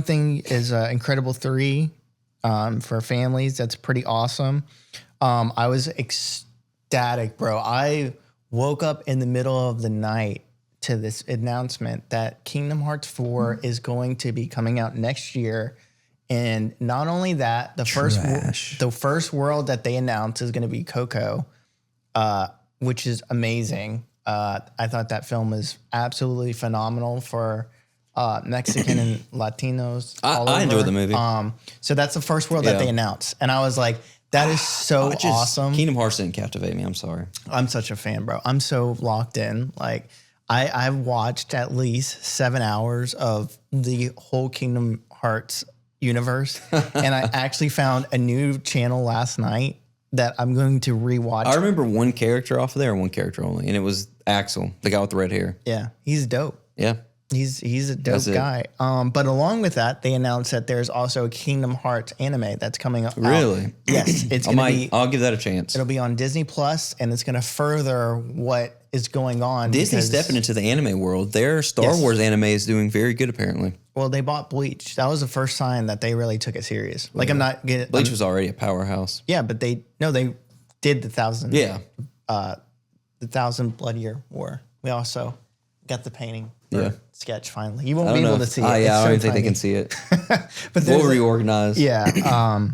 thing is Incredible 3 for families. That's pretty awesome. I was ecstatic, bro. I woke up in the middle of the night to this announcement that Kingdom Hearts 4 is going to be coming out next year. And not only that, the first world that they announced is going to be Coco, which is amazing. I thought that film was absolutely phenomenal for Mexican and Latinos. I enjoyed the movie. So that's the first world that they announced. And I was like, that is so awesome. Kingdom Hearts didn't captivate me. I'm sorry. I'm such a fan, bro. I'm so locked in. Like, I've watched at least 7 hours of the whole Kingdom Hearts universe. And I actually found a new channel last night that I'm going to rewatch. I remember one character off of there and one character only. And it was Axel, the guy with the red hair. Yeah, he's dope. Yeah. He's a dope guy. But along with that, they announced that there's also a Kingdom Hearts anime that's coming up. Really? Yes, it's gonna be. I'll give that a chance. It'll be on Disney Plus, and it's going to further what is going on. Disney's stepping into the anime world. Their Star Wars anime is doing very good, apparently. Well, they bought Bleach. That was the first sign that they really took it serious. Like, I'm not getting. Bleach was already a powerhouse. Yeah, but they did the 1,000. Yeah. The 1,000 Blood Year War. We also got the painting. Sketch finally. You won't be able to see it. I don't even think they can see it. But we'll reorganize. Yeah.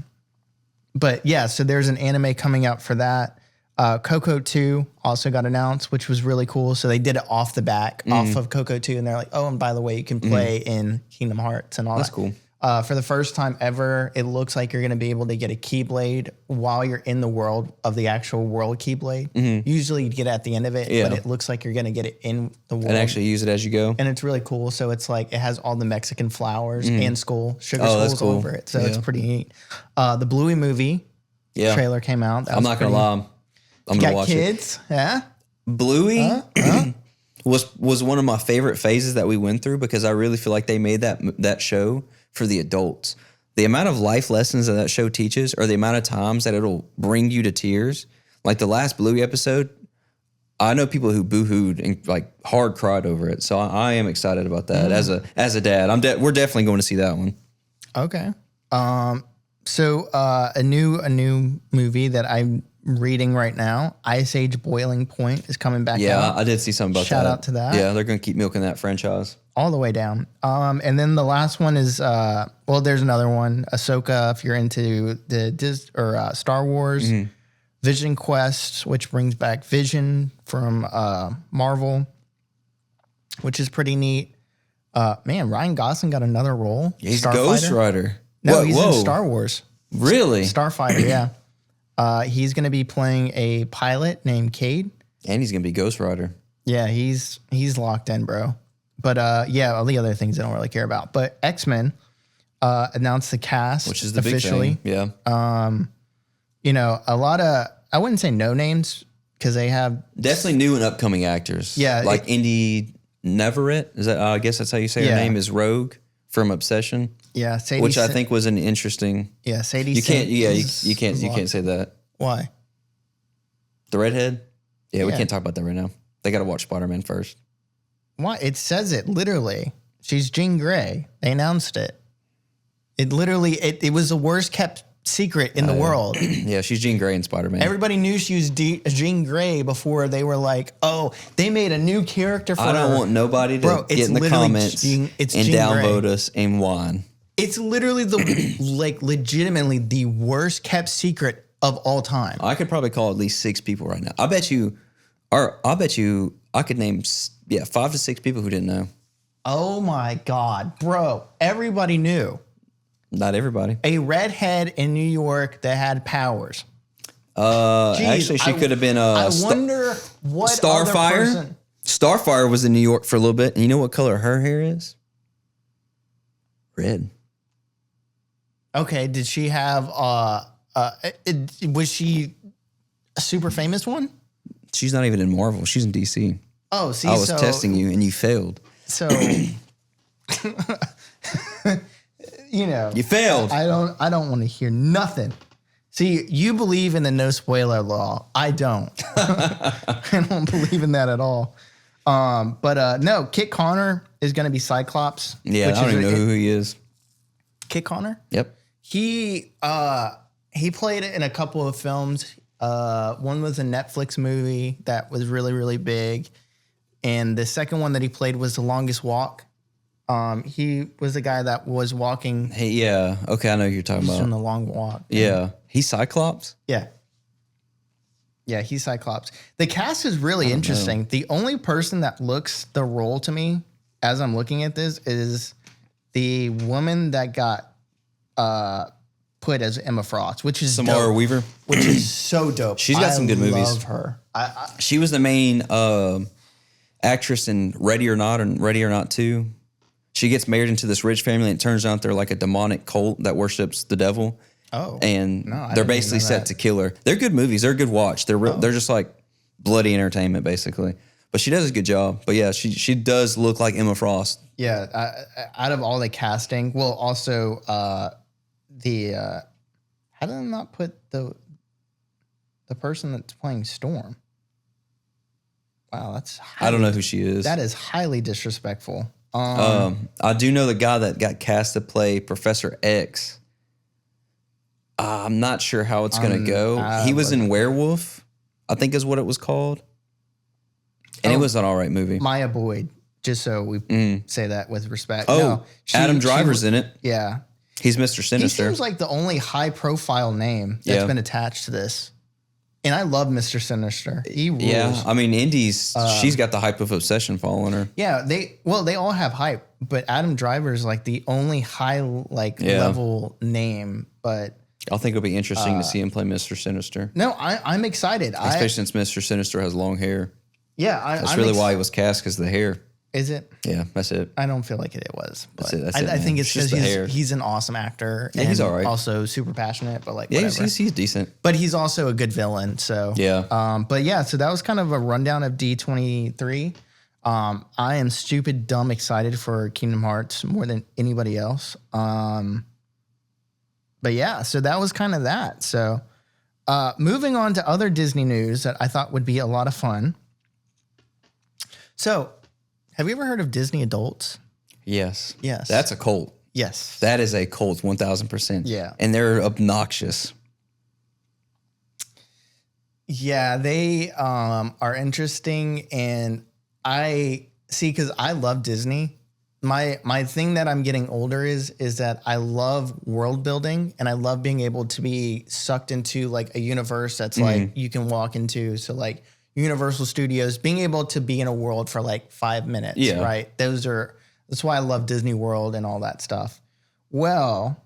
But yeah, so there's an anime coming out for that. Coco 2 also got announced, which was really cool. So they did it off the back, off of Coco 2, and they're like, oh, and by the way, you can play in Kingdom Hearts and all that. That's cool. For the first time ever, it looks like you're going to be able to get a Keyblade while you're in the world of the actual world Keyblade. Usually you get it at the end of it, but it looks like you're going to get it in the world. And actually use it as you go. And it's really cool. So it's like, it has all the Mexican flowers and sugar skulls over it. So it's pretty neat. The Bluey movie trailer came out. I'm not going to lie. I'm going to watch kids? it. Yeah. Bluey was one of my favorite phases that we went through because I really feel like they made that show for the adults. The amount of life lessons that show teaches, or the amount of times that it'll bring you to tears. Like the last Bluey episode, I know people who boo-hooed and like hard cried over it. So I am excited about that as a dad. We're definitely going to see that one. Okay. So a new movie that I'm reading right now, Ice Age Boiling Point, is coming back out. Yeah, I did see something about that. Shout out to that. Yeah, they're going to keep milking that franchise. All the way down. And then the last one is, there's another one, Ahsoka, if you're into the Star Wars. Vision Quest, which brings back Vision from Marvel, which is pretty neat. Man, Ryan Gosling got another role. Yeah, he's Ghost Rider. No, he's in Star Wars. Really? Starfighter, yeah. He's going to be playing a pilot named Cade. And he's going to be Ghost Rider. Yeah, he's locked in, bro. But all the other things I don't really care about. But X-Men announced the cast, which is the officially. Big thing. Yeah. A lot of, I wouldn't say no names because they have definitely new and upcoming actors. Yeah, like Indy Neverett. Is that? I guess that's how you say her name is Rogue from Obsession. Yeah, Sadie, which I think was an interesting. Yeah, Sadie. You can't. Yeah, you can't say that. Why? The redhead. Yeah, we can't talk about that right now. They got to watch Spiderman first. Why? It says it literally. She's Jean Grey. They announced it. It literally, it was the worst kept secret in the world. Yeah, she's Jean Grey in Spider-Man. Everybody knew she was Jean Grey before they were like, oh, they made a new character for her. I don't want nobody to get in the comments and downvote us and whine. It's literally legitimately the worst kept secret of all time. I could probably call at least 6 people right now. I bet you I could name 5 to 6 people who didn't know. Oh my God, bro. Everybody knew. Not everybody. A redhead in New York that had powers. Actually, she could have been I wonder what Starfire. Other person. Starfire was in New York for a little bit. And you know what color her hair is? Red. Okay, did she have was she a super famous one? She's not even in Marvel. She's in DC. Oh, see, I was testing you and you failed. So you failed. I don't want to hear nothing. See, you believe in the no spoiler law. I don't. I don't believe in that at all. But no, Kit Connor is going to be Cyclops. Yeah, I don't even know who he is. Kit Connor? Yep. He played it in a couple of films. One was a Netflix movie that was really, really big. And the second one that he played was The Longest Walk. He was the guy that was walking. Hey, yeah. Okay, I know who you're talking He's about. on the long walk. Yeah. He's Cyclops? Yeah. Yeah, he's Cyclops. The cast is really interesting. The only person that looks the role to me as I'm looking at this is the woman that got put as Emma Frost, which is Samara dope, Weaver? which is so dope. She's got some good movies. I love her. She was the main actress in Ready or Not and Ready or Not 2. She gets married into this rich family, and it turns out they're like a demonic cult that worships the devil. Oh, and no, they're basically set to kill her. They're good movies. They're a good watch. They're just like bloody entertainment, basically. But she does a good job. But yeah, she does look like Emma Frost. Yeah, out of all the casting, well, also how did I not put the person that's playing Storm? Wow, I don't know who she is. That is highly disrespectful. I do know the guy that got cast to play Professor X. I'm not sure how it's going to go. He was in Werewolf, I think is what it was called. And it was an all right movie. Maya Boyd, just so we say that with respect. Oh, no, Adam Driver's in it. Yeah. He's Mr. Sinister. He seems like the only high-profile name that's been attached to this. And I love Mr. Sinister. He rules. Yeah, I mean, Indy's, she's got the hype of Obsession following her. Yeah, they all have hype, but Adam Driver's like the only high level name. But I think it'll be interesting to see him play Mr. Sinister. no, I'm excited. Especially since Mr. Sinister has long hair. Yeah, That's really why he was cast, because of the hair. Is it? Yeah, that's it. I don't feel like it was. But That's I think it's just because the hair. he's an awesome actor. Yeah, he's all right. Also super passionate, but Yeah, whatever. he's decent. But he's also a good villain. So Yeah. But yeah, so that was kind of a rundown of D23. I am stupid dumb excited for Kingdom Hearts more than anybody else. But yeah, so that was kind of that. So moving on to other Disney news that I thought would be a lot of fun. So, have you ever heard of Disney Adults? Yes. Yes. That's a cult. Yes. That is a cult, 1,000%. Yeah. And they're obnoxious. Yeah, they are interesting, and I see, because I love Disney. My thing that I'm getting older is that I love world building, and I love being able to be sucked into like a universe that's like you can walk into. So like Universal Studios, being able to be in a world for like 5 minutes, right? That's why I love Disney World and all that stuff. Well,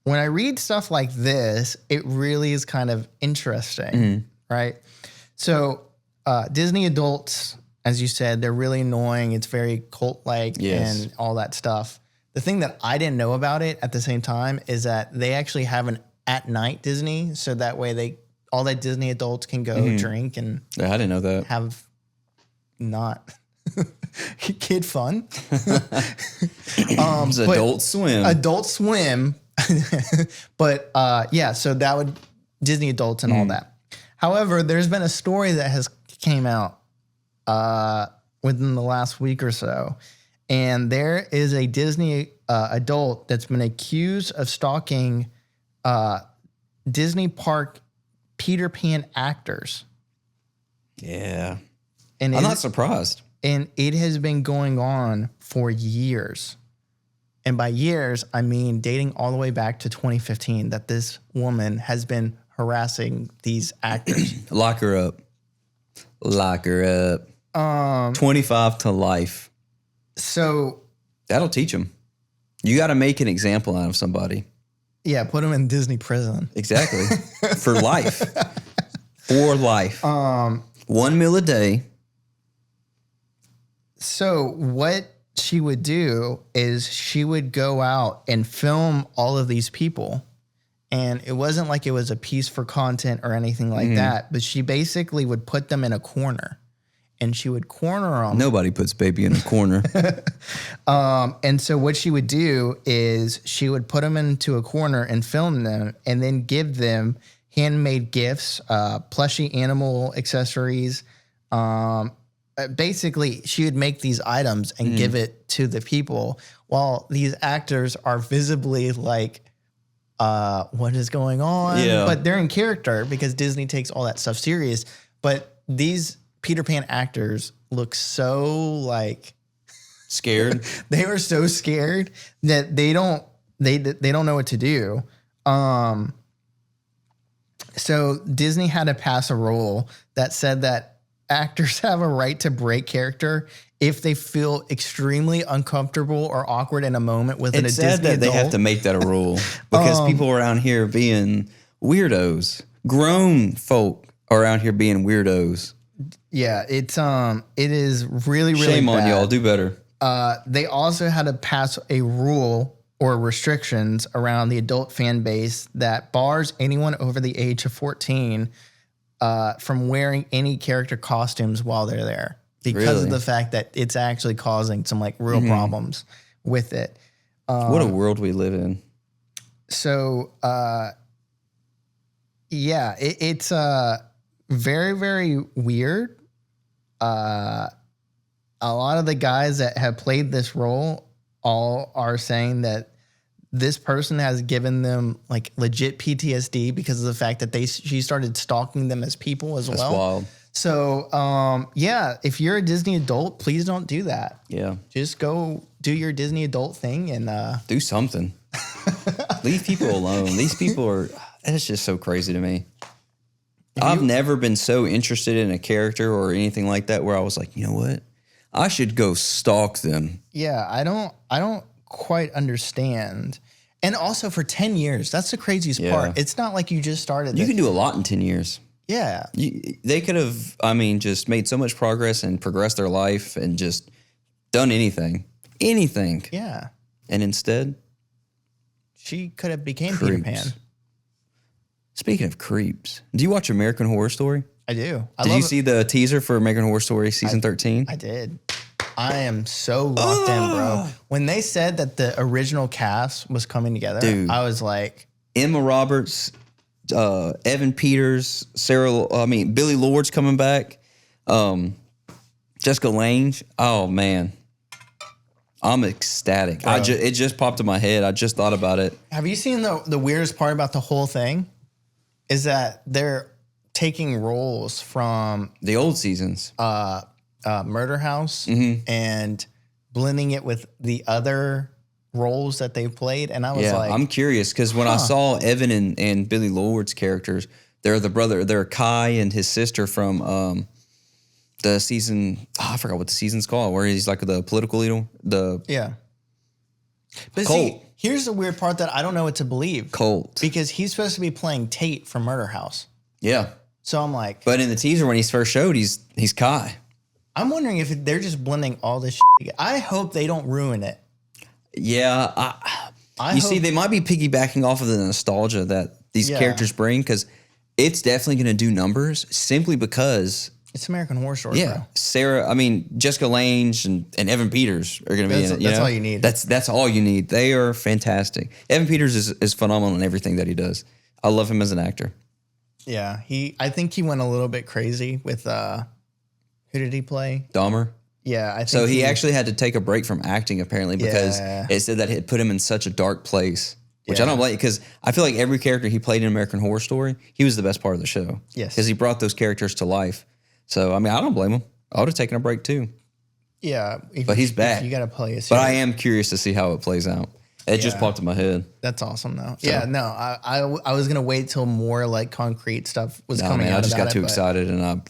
when I read stuff like this, it really is kind of interesting, right? So Disney Adults, as you said, they're really annoying. It's very cult-like and all that stuff. The thing that I didn't know about it at the same time is that they actually have an at-night Disney, so that way all that Disney adults can go drink and Yeah, I didn't know that. have not kid fun. It's Adult Swim. Adult Swim. But yeah, so that would Disney Adults and all that. However, there's been a story that has came out within the last week or so, and there is a Disney adult that's been accused of stalking Disney park Peter Pan actors. Yeah. And I'm not surprised. And it has been going on for years. And by years, I mean dating all the way back to 2015, that this woman has been harassing these actors. Lock her up. Lock her up. 25 to life. So that'll teach them. You got to make an example out of somebody. Yeah, put them in Disney prison. Exactly. For life. For life. 1 meal a day. So what she would do is she would go out and film all of these people. And it wasn't like it was a piece for content or anything like that, but she basically would put them in a corner. And she would corner them. Nobody puts baby in a corner. And so what she would do is she would put them into a corner and film them and then give them handmade gifts, plushy animal accessories. Basically, she would make these items and give it to the people while these actors are visibly like what is going on? Yeah. But they're in character because Disney takes all that stuff serious. But these Peter Pan actors look so like Scared. they are so scared that they don't know what to do. So Disney had to pass a rule that said that actors have a right to break character if they feel extremely uncomfortable or awkward in a moment with It's sad that they have to make that a rule because people around here being weirdos. Grown folk are around here being weirdos. Yeah, it is really Shame on bad. y'all. Do better. They also had to pass a rule or restrictions around the adult fan base that bars anyone over the age of 14 from wearing any character costumes while they're there because of the fact that it's actually causing some like real problems with it. What a world we live in. So, yeah, it's very, very weird. A lot of the guys that have played this role all are saying that this person has given them like legit PTSD because of the fact that she started stalking them as people as well. That's wild. So, yeah, if you're a Disney adult, please don't do that. Yeah. Just go do your Disney adult thing and do something. Leave people alone. These people are, it's just so crazy to me. I've never been so interested in a character or anything like that where I was like, you know what? I should go stalk them. Yeah, I don't quite understand. And also for 10 years, that's the craziest part. It's not like you just started. You can do a lot in 10 years. Yeah. They could have, just made so much progress and progressed their life and just done anything. Anything. Yeah. And instead, she could have became Peter Pan. Speaking of creeps, do you watch American Horror Story? I do. Did you see the teaser for American Horror Story season 13? I did. I am so locked in, bro. When they said that the original cast was coming together, dude, I was like, Emma Roberts, Evan Peters, Billy Lord's coming back, Jessica Lange. Oh man, I'm ecstatic. It just popped in my head. I just thought about it. Have you seen the weirdest part about the whole thing? Is that they're taking roles from the old seasons, Murder House, and blending it with the other roles that they played. And I was like, I'm curious because when I saw Evan and Billy Lord's characters, they're Kai and his sister from the season. I forgot what the season's called, where he's like the political leader. But Colt. see, here's the weird part that I don't know what to believe. Colt. Because he's supposed to be playing Tate from Murder House. Yeah. So I'm like, but in the teaser when he's first showed, he's Kai. I'm wondering if they're just blending all this shit together. I hope they don't ruin it. Yeah. See, they might be piggybacking off of the nostalgia that these characters bring because it's definitely going to do numbers simply because it's American Horror Story, bro. Jessica Lange and Evan Peters are going to be in it. That's all you need. That's all you need. They are fantastic. Evan Peters is phenomenal in everything that he does. I love him as an actor. Yeah, I think he went a little bit crazy with who did he play? Dahmer. Yeah, I think so he actually had to take a break from acting apparently because it said that it put him in such a dark place, which I don't like because I feel like every character he played in American Horror Story, he was the best part of the show. Yes, because he brought those characters to life. So I don't blame him. I would have taken a break too. Yeah, but he's back. You got to play. But I am curious to see how it plays out. It just popped in my head. That's awesome, though. So. Yeah, no, I was gonna wait till more like concrete stuff was coming out. I just got too excited and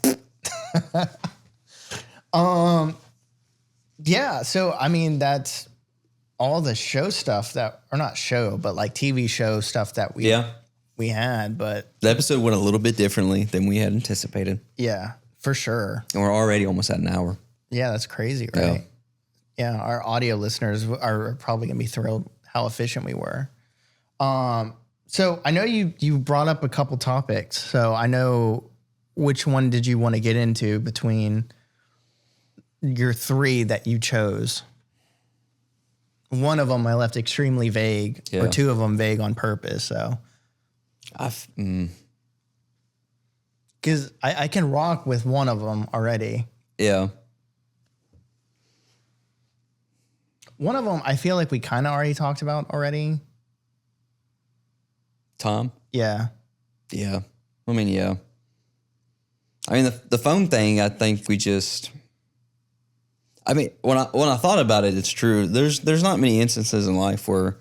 yeah. So that's all the show stuff or not show, but like TV show stuff that we had. But the episode went a little bit differently than we had anticipated. Yeah, for sure. And we're already almost at an hour. Yeah, that's crazy, right? Yeah, our audio listeners are probably gonna be thrilled how efficient we were. So I know you brought up a couple topics. So I know which one did you want to get into between your three that you chose. One of them I left extremely vague, or two of them vague on purpose. So, because I can rock with one of them already. Yeah. One of them I feel like we kind of already talked about already. Tom? Yeah. Yeah. I mean, yeah. I mean, the phone thing, I think we just... I mean, when I thought about it, it's true. There's not many instances in life where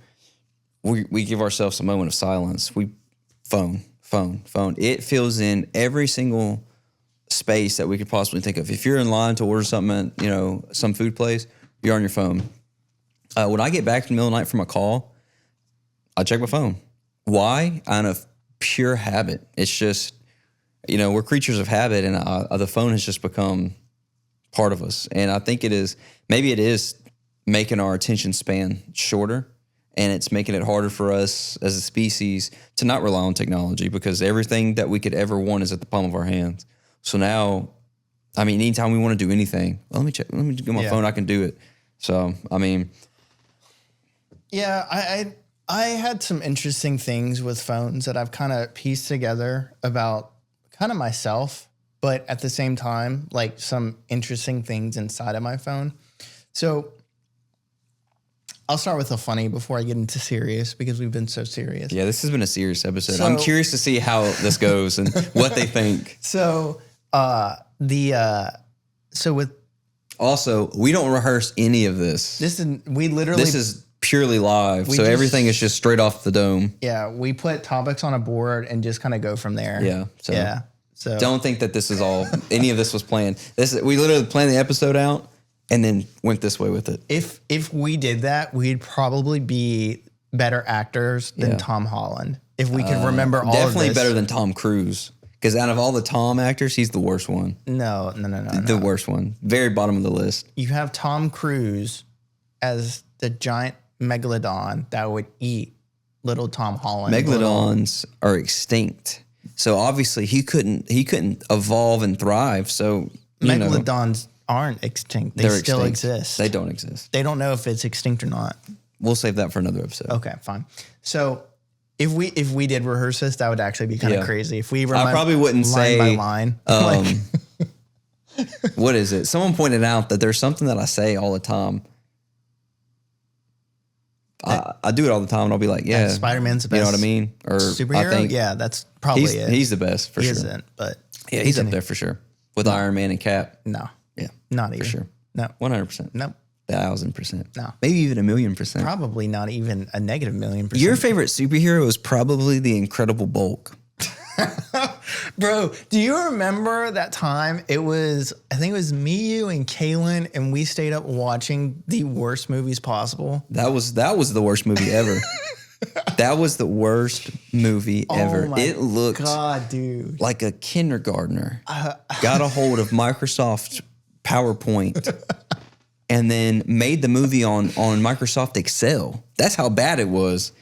we give ourselves a moment of silence. Phone. It fills in every single space that we could possibly think of. If you're in line to order something at, some food place, you're on your phone. When I get back in the middle of the night from a call, I check my phone. Why? Out of pure habit. It's just, we're creatures of habit, and the phone has just become part of us. And I think it is making our attention span shorter, and it's making it harder for us as a species to not rely on technology, because everything that we could ever want is at the palm of our hands. So now, I mean, anytime we want to do anything, let me get my phone, I can do it. So, I mean. Yeah, I had some interesting things with phones that I've kind of pieced together about kind of myself, but at the same time, like some interesting things inside of my phone. So I'll start with a funny before I get into serious, because we've been so serious. Yeah, this has been a serious episode. I'm curious to see how this goes and what they think. So Also, we don't rehearse any of this. This is purely live, so everything is just straight off the dome. Yeah, we put topics on a board and just kind of go from there. Yeah. So don't think that this is all any of this was planned. We literally planned the episode out and then went this way with it. If we did that, we'd probably be better actors than Tom Holland. If we could remember all of this. Definitely better than Tom Cruise. Because out of all the Tom actors, he's the worst one. No. The worst one. Very bottom of the list. You have Tom Cruise as the giant megalodon that would eat little Tom Holland. Megalodons are extinct. So obviously he couldn't evolve and thrive. So megalodons aren't extinct. They still exist. They don't exist. They don't know if it's extinct or not. We'll save that for another episode. Okay, fine. So if we did rehearse this, that would actually be kind of crazy. If we I probably wouldn't say line by line. What is it? Someone pointed out that there's something that I say all the time. I do it all the time, and I'll be like, yeah. Spider-Man's the best. You know what I mean? Or superhero? I think yeah, that's probably it. He's the best, for sure. He isn't, but... Yeah, he's up there for sure. With Iron Man and Cap. No. Yeah. Not even. For sure. No. 100%. Nope. 1,000%. No. Maybe even 1,000,000%. Probably not even a negative 1,000,000%. Your favorite superhero is probably the Incredible Bulk. Bro, do you remember that time? I think it was me, you, and Kaylin, and we stayed up watching the worst movies possible. That was the worst movie ever. That was the worst movie ever. It looked dude, like a kindergartner got a hold of Microsoft PowerPoint and then made the movie on Microsoft Excel. That's how bad it was.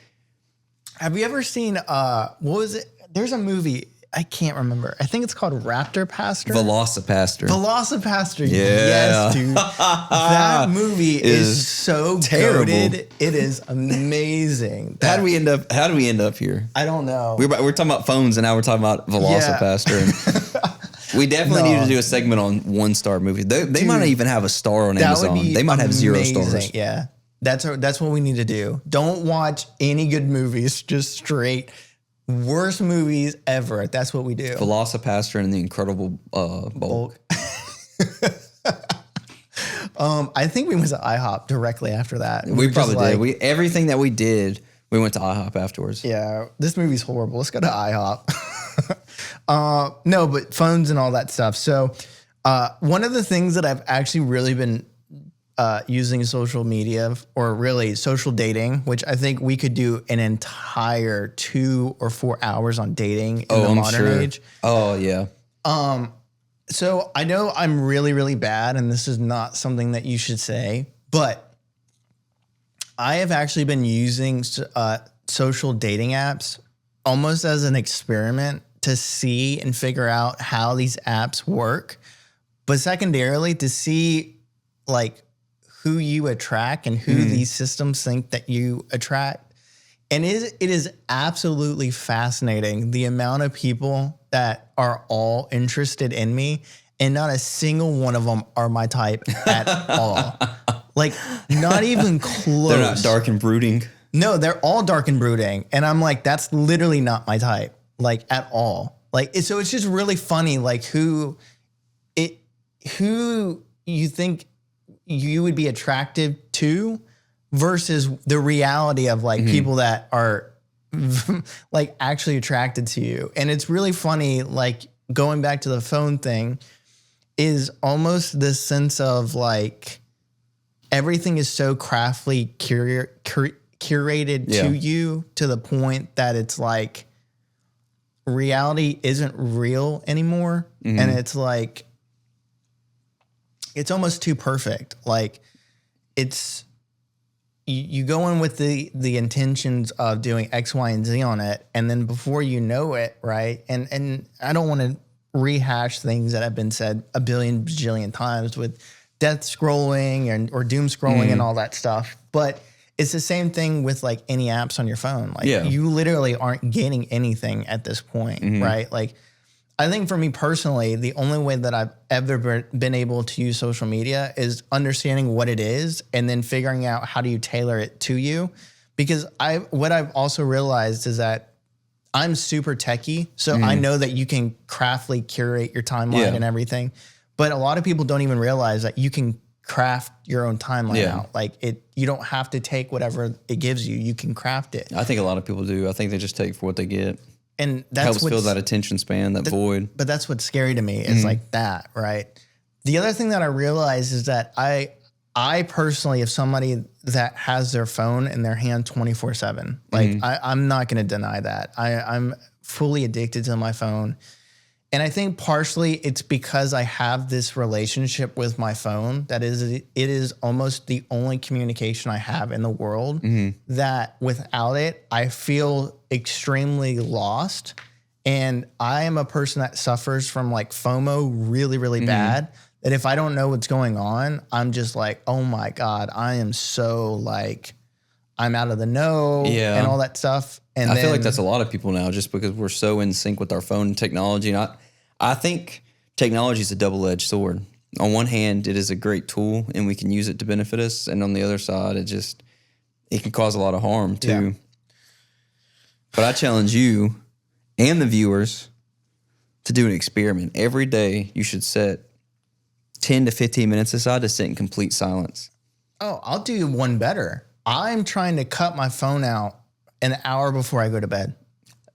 Have you ever seen, what was it? There's a movie, I can't remember. I think it's called Raptor Pastor. Velocipaster. Yeah. Yes, dude. That movie is so terrible. goated. It is amazing. How do we end up here? I don't know. We're talking about phones, and now we're talking about Velocipaster. And we definitely need to do a segment on 1-star movies. They might not even have a star on Amazon. They might have 0 stars. Yeah. That's what we need to do. Don't watch any good movies, just straight worst movies ever. That's what we do. Velocipaster and the Incredible Bulk. I think we went to IHOP directly after that. We probably did. Everything that we did, we went to IHOP afterwards. Yeah, this movie's horrible. Let's go to IHOP. No, but phones and all that stuff. So one of the things that I've actually really been using social media, or really social dating, which I think we could do an entire 2 or 4 hours on dating in the modern age. Oh, yeah. So I know I'm really, really bad, and this is not something that you should say, but I have actually been using social dating apps almost as an experiment to see and figure out how these apps work, but secondarily to see like who you attract and who these systems think that you attract. And it is absolutely fascinating the amount of people that are all interested in me, and not a single one of them are my type at all. Like, not even close. They're not dark and brooding. No, they're all dark and brooding. And I'm like, that's literally not my type, like, at all. Like, so it's just really funny, like, who you think you would be attractive to versus the reality of, like, people that are, like, actually attracted to you. And it's really funny, like, going back to the phone thing, is almost this sense of, like, everything is so craftily curated to you, to the point that it's like reality isn't real anymore. And it's like, it's almost too perfect. Like, it's, you go in with the intentions of doing X, Y, and Z on it. And then before you know it, right. And I don't want to rehash things that have been said a billion bajillion times with death scrolling or doom scrolling and all that stuff. But it's the same thing with, like, any apps on your phone. Like, you literally aren't gaining anything at this point, right? Like, I think for me personally, the only way that I've ever been able to use social media is understanding what it is and then figuring out how do you tailor it to you. Because what I've also realized is that I'm super techie, so I know that you can craftily curate your timeline and everything. But a lot of people don't even realize that you can craft your own timeline out. Like, you don't have to take whatever it gives you. You can craft it. I think a lot of people do. I think they just take for what they get. And that's helps fill that attention span, that void. But that's what's scary to me is like that, right? The other thing that I realize is that I personally, if somebody that has their phone in their hand 24/7, like I'm not going to deny that. I'm fully addicted to my phone. And I think partially it's because I have this relationship with my phone that it is almost the only communication I have in the world, that without it, I feel extremely lost. And I am a person that suffers from, like, FOMO really, really bad. That if I don't know what's going on, I'm just like, oh my God, I am so, like, I'm out of the know and all that stuff. And I feel like that's a lot of people now, just because we're so in sync with our phone technology. And I think technology is a double-edged sword. On one hand, it is a great tool and we can use it to benefit us. And on the other side, it can cause a lot of harm too. Yeah. But I challenge you and the viewers to do an experiment. Every day you should set 10 to 15 minutes aside to sit in complete silence. Oh, I'll do one better. I'm trying to cut my phone out an hour before I go to bed.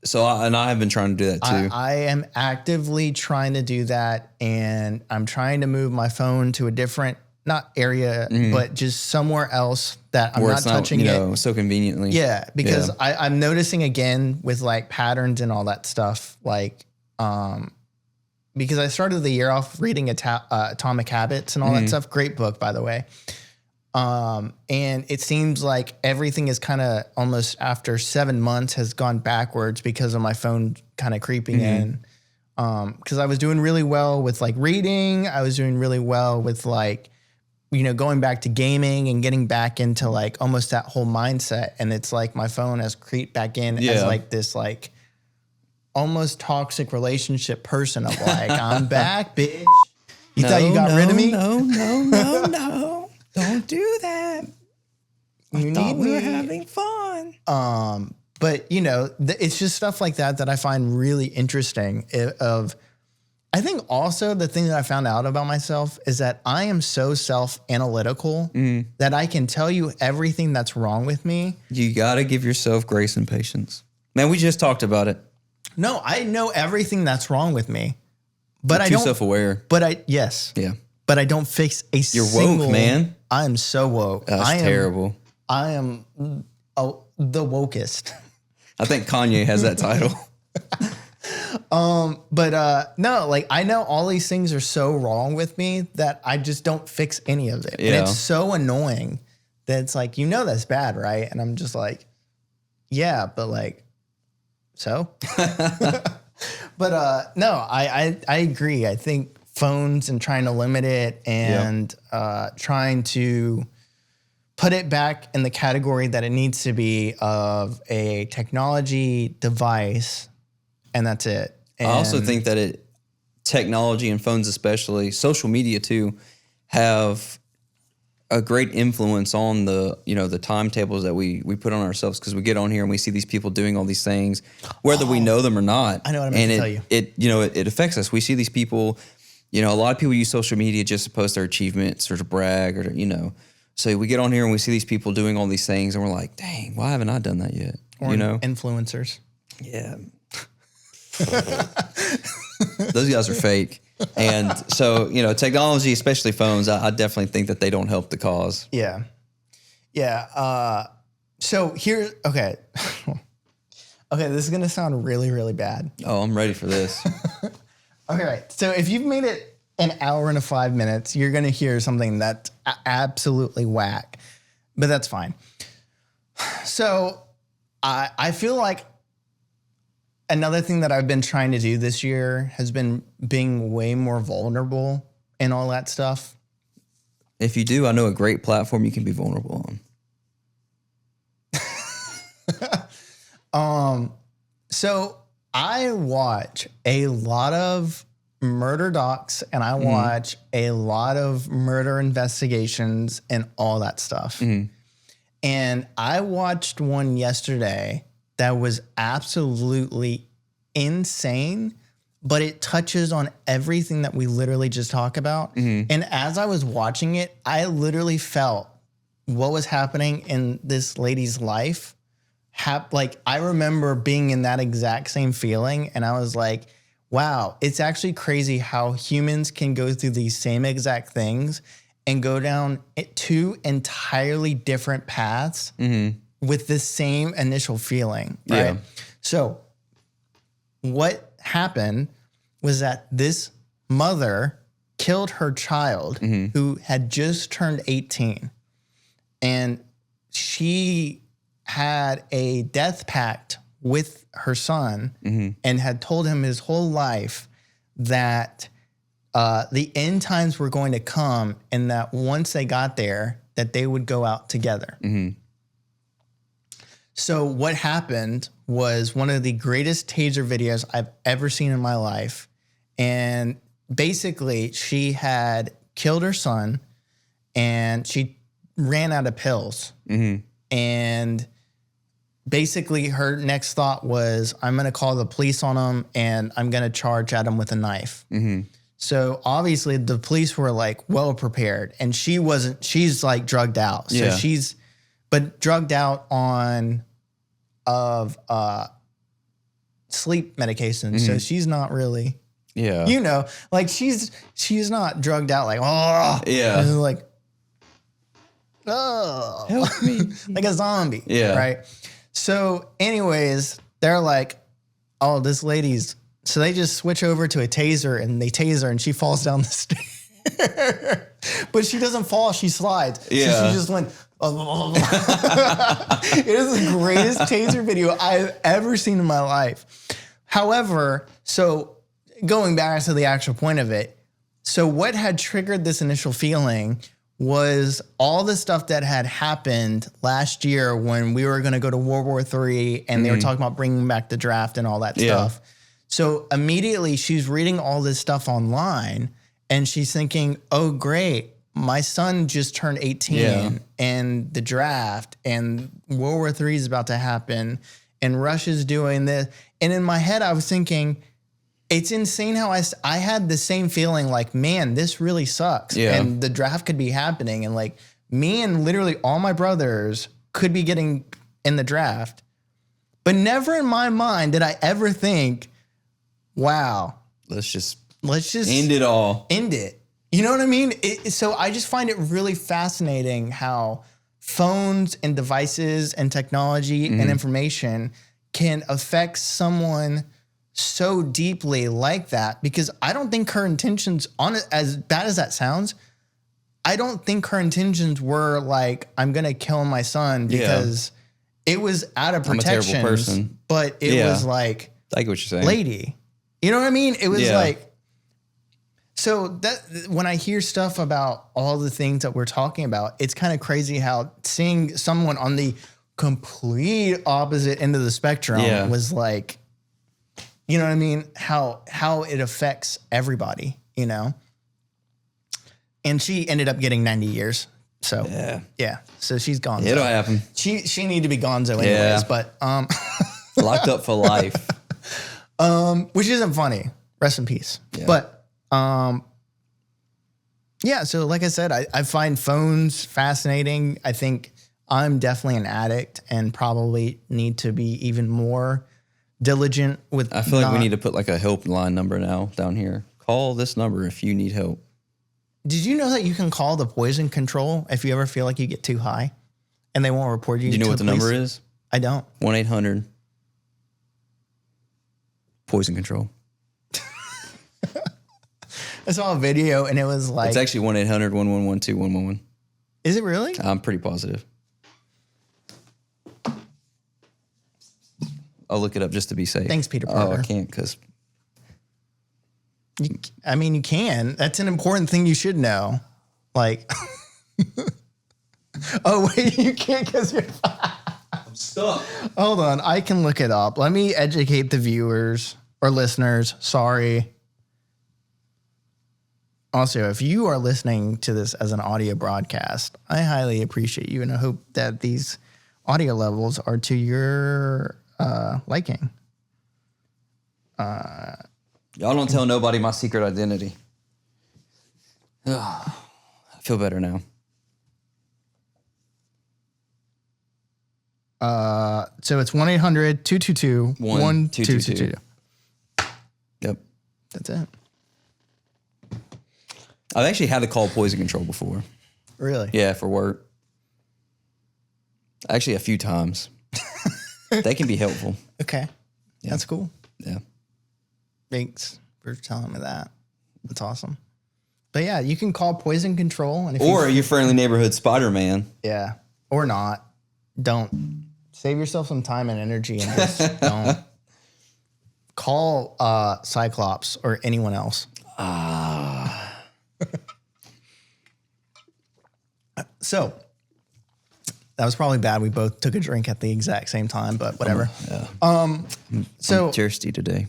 So, I have been trying to do that too. I am actively trying to do that, and I'm trying to move my phone to a different, not area, but just somewhere else that I'm not touching it. So conveniently. Yeah, because I'm noticing again with, like, patterns and all that stuff, like, because I started the year off reading Atomic Habits and all that stuff. Great book, by the way. And it seems like everything is kind of almost after 7 months has gone backwards because of my phone kind of creeping in. Cause I was doing really well with, like, reading. I was doing really well with, like, going back to gaming and getting back into, like, almost that whole mindset. And it's like my phone has creeped back in as, like, this, like, almost toxic relationship person of, like, I'm back, bitch. You thought you got rid of me? No. Don't do that. We were having fun. But it's just stuff like that I find really interesting. I think also the thing that I found out about myself is that I am so self-analytical that I can tell you everything that's wrong with me. You got to give yourself grace and patience. Man, we just talked about it. No, I know everything that's wrong with me, but You're too self-aware. But but I don't fix a single. You're woke, man. I am so woke. That's terrible. I am the wokest. I think Kanye has that title. But no, like, I know all these things are so wrong with me that I just don't fix any of it. Yeah. And it's so annoying that it's like, that's bad, right? And I'm just like, yeah, but, like, so? But no, I agree. I think phones and trying to limit it and trying to put it back in the category that it needs to be of a technology device, and that's it. And I also think that technology and phones especially, social media too, have a great influence on the, the timetables that we put on ourselves, because we get on here and we see these people doing all these things, whether we know them or not. I know what I meant to tell you. It affects us. We see these people, a lot of people use social media just to post their achievements or to brag or to, so we get on here and we see these people doing all these things and we're like, dang, why haven't I done that yet? Or influencers. Yeah. Those guys are fake. And so, technology, especially phones, I definitely think that they don't help the cause. Yeah. Yeah. So here, okay. Okay, this is going to sound really, really bad. Oh, I'm ready for this. Okay, so if you've made it an hour and 5 minutes, you're going to hear something that's absolutely whack, but that's fine. So I feel like another thing that I've been trying to do this year has been being way more vulnerable and all that stuff. If you do, I know a great platform you can be vulnerable on. So I watch a lot of murder docs and I watch a lot of murder investigations and all that stuff. And I watched one yesterday that was absolutely insane, but it touches on everything that we literally just talked about. And as I was watching it, I literally felt what was happening in this lady's life. Like, I remember being in that exact same feeling, and I was like, wow, it's actually crazy how humans can go through these same exact things and go down two entirely different paths with the same initial feeling, right? Yeah. So what happened was that this mother killed her child who had just turned 18. And she had a death pact with her son and had told him his whole life that the end times were going to come and that once they got there, that they would go out together. So what happened was one of the greatest taser videos I've ever seen in my life. And basically she had killed her son and she ran out of pills. And basically her next thought was, I'm going to call the police on him and I'm going to charge at him with a knife. So obviously the police were like well prepared and she's like drugged out. So she's drugged out on sleep medication. So she's not really, like she's not drugged out like, oh, like, oh, help me. Like a zombie. Right. So anyways, they're like, oh, this lady's, so they just switch over to a taser and they tase her and she falls down the stairs. But she doesn't fall, she slides. So she just went, it is the greatest taser video I've ever seen in my life. However, so going back to the actual point of it, so what had triggered this initial feeling was all the stuff that had happened last year when we were going to go to World War III and they were talking about bringing back the draft and all that stuff. So immediately she's reading all this stuff online and she's thinking, oh, great, my son just turned 18 and the draft and World War III is about to happen and Russia's doing this. And in my head, I was thinking, it's insane how I had the same feeling like, man, this really sucks. And the draft could be happening. And like me and literally all my brothers could be getting in the draft. But never in my mind did I ever think, wow, Let's just end it all. End it. You know what I mean? So I just find it really fascinating how phones and devices and technology and information can affect someone so deeply like that, because I don't think her intentions, on it, as bad as that sounds, I don't think her intentions were like, I'm going to kill my son, because it was out of protection. I'm a terrible person. But it was like, I get what you're saying. Lady. You know what I mean? It was like, so that when I hear stuff about all the things that we're talking about, it's kind of crazy how seeing someone on the complete opposite end of the spectrum was like, you know what I mean? How it affects everybody, you know? And she ended up getting 90 years. So yeah. So she's Gonzo. It'll happen. She need to be Gonzo anyways, but locked up for life. Which isn't funny. Rest in peace. Yeah. But yeah, so like I said, I find phones fascinating. I think I'm definitely an addict and probably need to be even more diligent with. I feel like we need to put like a helpline number now down here. Call this number if you need help. Did you know that you can call the poison control if you ever feel like you get too high and they won't report you? Do you know what the number is? I don't. 1-800 poison control. I saw a video and it was like... It's actually 1-800-1112-111. Is it really? I'm pretty positive. I'll look it up just to be safe. Thanks, Peter Parker. Oh, I can't because... I mean, you can. That's an important thing you should know. Like... oh, wait, you can't because you're... I'm stuck. Hold on. I can look it up. Let me educate the viewers or listeners. Sorry. Also, if you are listening to this as an audio broadcast, I highly appreciate you, and I hope that these audio levels are to your liking. Y'all don't tell nobody my secret identity. I feel better now. So it's 1-800-222-1222. Yep. That's it. I've actually had to call poison control before. Really? Yeah, for work. Actually, a few times. They can be helpful. Okay. Yeah. That's cool. Yeah. Thanks for telling me that. That's awesome. But yeah, you can call poison control. And if or your friendly neighborhood Spiderman. Yeah. Or not. Don't. Save yourself some time and energy and just don't. Call Cyclops or anyone else. So, that was probably bad. We both took a drink at the exact same time, but whatever. I'm thirsty today.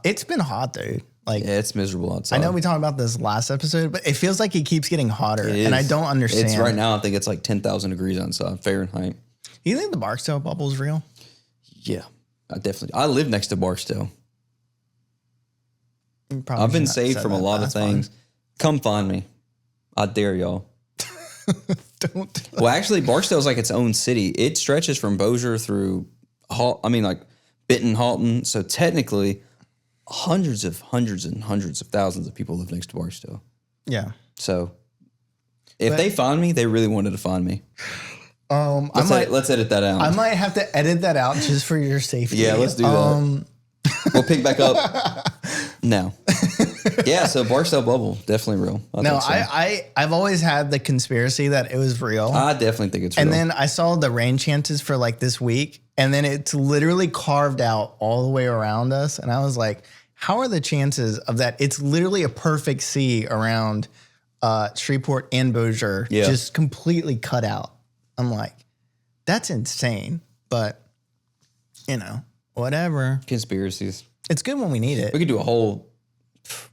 It's been hot, dude. Like, yeah, it's miserable outside. I know we talked about this last episode, but it feels like it keeps getting hotter, and I don't understand. It's right now, I think it's like 10,000 degrees outside, Fahrenheit. Do you think the Barksdale bubble is real? Yeah, I live next to Barksdale. I've been saved from a lot of things. Come find me. I dare y'all. Don't. Well, actually, Barksdale's like its own city. It stretches from Bossier through, Benton, Halton. So technically, hundreds and hundreds of thousands of people live next to Barksdale. Yeah. So if they find me, they really wanted to find me. Let's edit that out. I might have to edit that out just for your safety. Yeah, let's do that. We'll pick back up. No. Yeah, so Barksdale bubble, definitely real. I've always had the conspiracy that it was real. I definitely think it's real. And then I saw the rain chances for like this week, and then it's literally carved out all the way around us. And I was like, how are the chances of that? It's literally a perfect sea around Shreveport and Bossier, just completely cut out. I'm like, that's insane. But, whatever. Conspiracies. It's good when we need it. We could do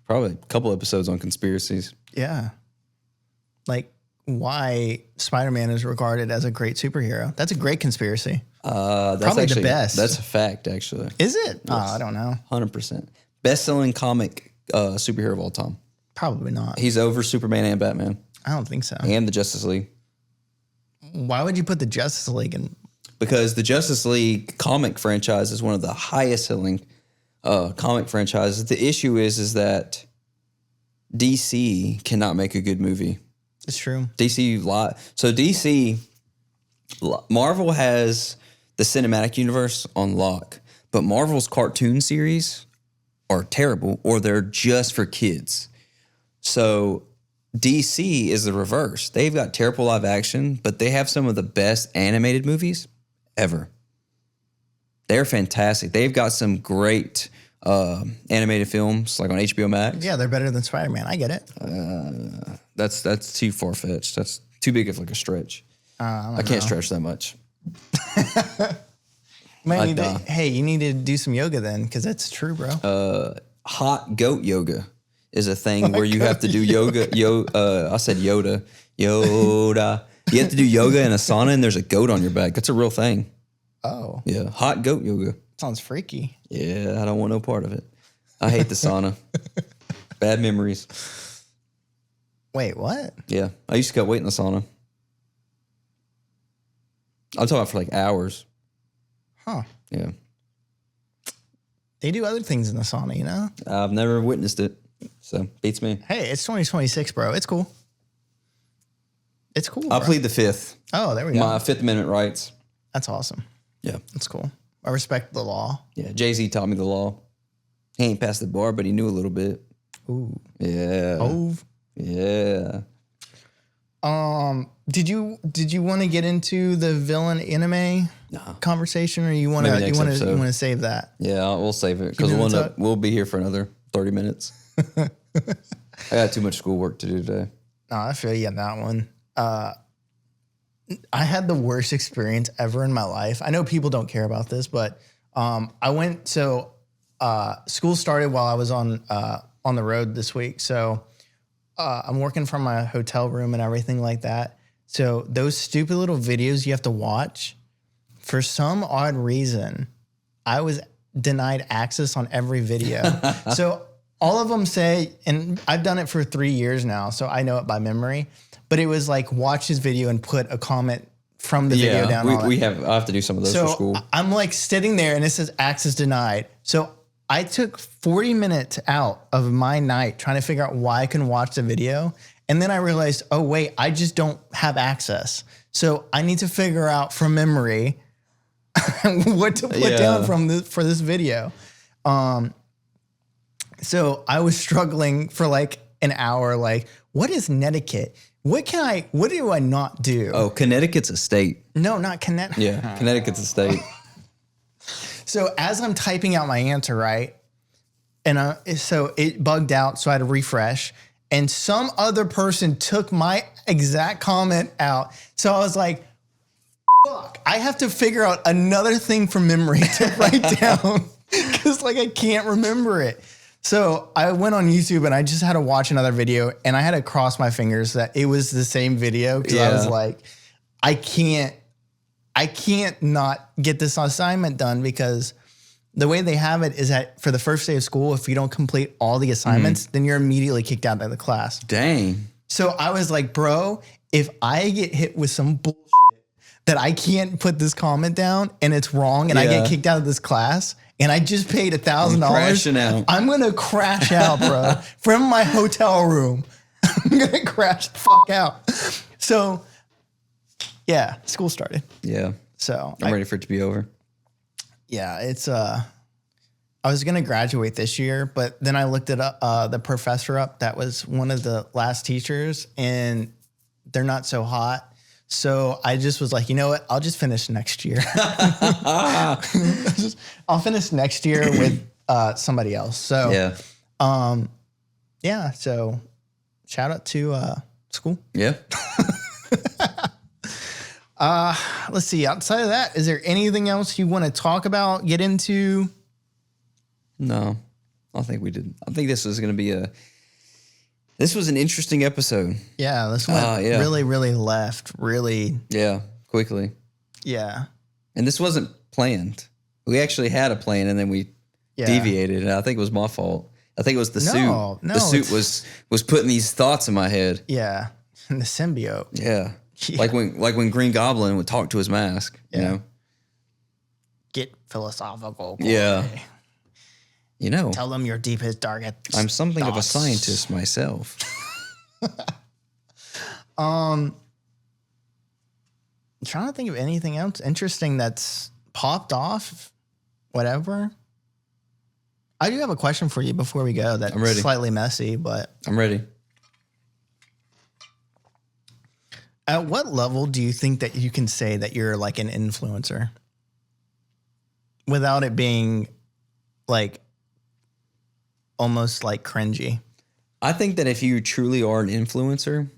probably a couple episodes on conspiracies. Yeah. Like why Spider-Man is regarded as a great superhero. That's a great conspiracy. That's probably actually the best. That's a fact, actually. Is it? Yes. I don't know. 100%. Best-selling comic superhero of all time. Probably not. He's over Superman and Batman. I don't think so. And the Justice League. Why would you put the Justice League in? Because the Justice League comic franchise is one of the highest-selling comic franchises. The issue is that DC cannot make a good movie. It's true. DC, Marvel has the cinematic universe on lock, but Marvel's cartoon series are terrible or they're just for kids. So DC is the reverse. They've got terrible live action, but they have some of the best animated movies ever. They're fantastic. They've got some great animated films like on HBO Max. Yeah, they're better than Spider-Man. I get it. That's too far-fetched. That's too big of like a stretch. I can't stretch that much. Hey, you need to do some yoga then, because that's true, bro. Hot goat yoga is a thing where you have to do yoga. I said Yoda. Yoda. You have to do yoga in a sauna and there's a goat on your back. That's a real thing. Oh. Yeah. Hot goat yoga. Sounds freaky. Yeah. I don't want no part of it. I hate the sauna. Bad memories. Wait, what? Yeah. I used to cut weight in the sauna. I'm talking about for like hours. Huh. Yeah. They do other things in the sauna, you know? I've never witnessed it. So beats me. Hey, it's 2026, bro. It's cool. It's cool. I'll bro. plead the fifth. Oh, there we go. My Fifth Amendment rights. That's awesome. Yeah. That's cool. I respect the law. Yeah. Jay-Z taught me the law. He ain't passed the bar, but he knew a little bit. Ooh. Yeah. Oh. Yeah. Did you want to get into the villain anime conversation, or you want to save that? Yeah, we'll save it because we'll be here for another 30 minutes. I got too much schoolwork to do today. No, I feel you on that one. I had the worst experience ever in my life. I know people don't care about this, but school started while I was on the road this week. So I'm working from my hotel room and everything like that. So those stupid little videos you have to watch, for some odd reason, I was denied access on every video. So all of them say, and I've done it for 3 years now, so I know it by memory, but it was like, watch this video and put a comment from the video down. I have to do some of those for school. I'm like sitting there and it says access denied. So I took 40 minutes out of my night trying to figure out why I couldn't watch the video. And then I realized, oh, wait, I just don't have access. So I need to figure out from memory what to put down for this video. So I was struggling for like an hour. Like, what is Netiquette? What do I not do? Oh, Connecticut's a state. No, not Connecticut. Yeah, Connecticut's a state. So as I'm typing out my answer, right? And so it bugged out, so I had to refresh. And some other person took my exact comment out. So I was like, fuck, I have to figure out another thing from memory to write down because like I can't remember it. So I went on YouTube and I just had to watch another video and I had to cross my fingers that it was the same video because I was like, I can't not get this assignment done because the way they have it is that for the first day of school, if you don't complete all the assignments, then you're immediately kicked out of the class. Dang. So I was like, bro, if I get hit with some bullshit that I can't put this comment down and it's wrong and I get kicked out of this class and I just paid $1,000, I'm going to crash out, bro, from my hotel room. I'm going to crash the fuck out. So yeah, school started. Yeah. So I'm ready for it to be over. Yeah, it's I was gonna graduate this year, but then I looked at the professor up that was one of the last teachers, and they're not so hot. So I just was like, you know what? I'll just finish next year. I'll finish next year with somebody else. So yeah. So shout out to school. Yeah. Let's see. Outside of that, is there anything else you want to talk about, get into? No, I think we did. I think this was going to be this was an interesting episode. Yeah, this went really, really left. Really. Yeah, quickly. Yeah. And this wasn't planned. We actually had a plan and then we deviated. And I think it was my fault. I think it was the suit. No, the suit was putting these thoughts in my head. Yeah. And the symbiote. Yeah. Like when Green Goblin would talk to his mask, you know. Get philosophical. Boy. Yeah. You know. Tell them your deepest, darkest I'm something thoughts. of a scientist myself. I'm trying to think of anything else interesting that's popped off. Whatever. I do have a question for you before we go that's slightly messy, but I'm ready. At what level do you think that you can say that you're like an influencer without it being like almost like cringy? I think that if you truly are an influencer,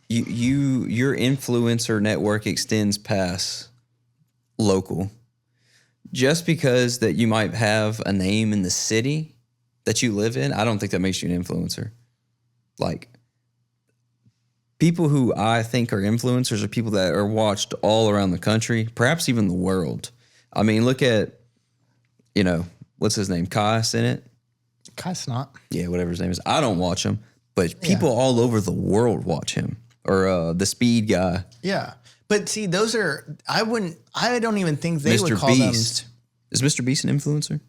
your influencer network extends past local. Just because that you might have a name in the city that you live in, I don't think that makes you an influencer. Like, people who I think are influencers are people that are watched all around the country, perhaps even the world. I mean, look at, what's his name? Kai Sinnott? Kai Snot. Yeah, whatever his name is. I don't watch him, but people all over the world watch him. Or the Speed guy. Yeah. But see, those are, I don't even think they would Mr. call Beast. them. Is Mr. Beast an influencer?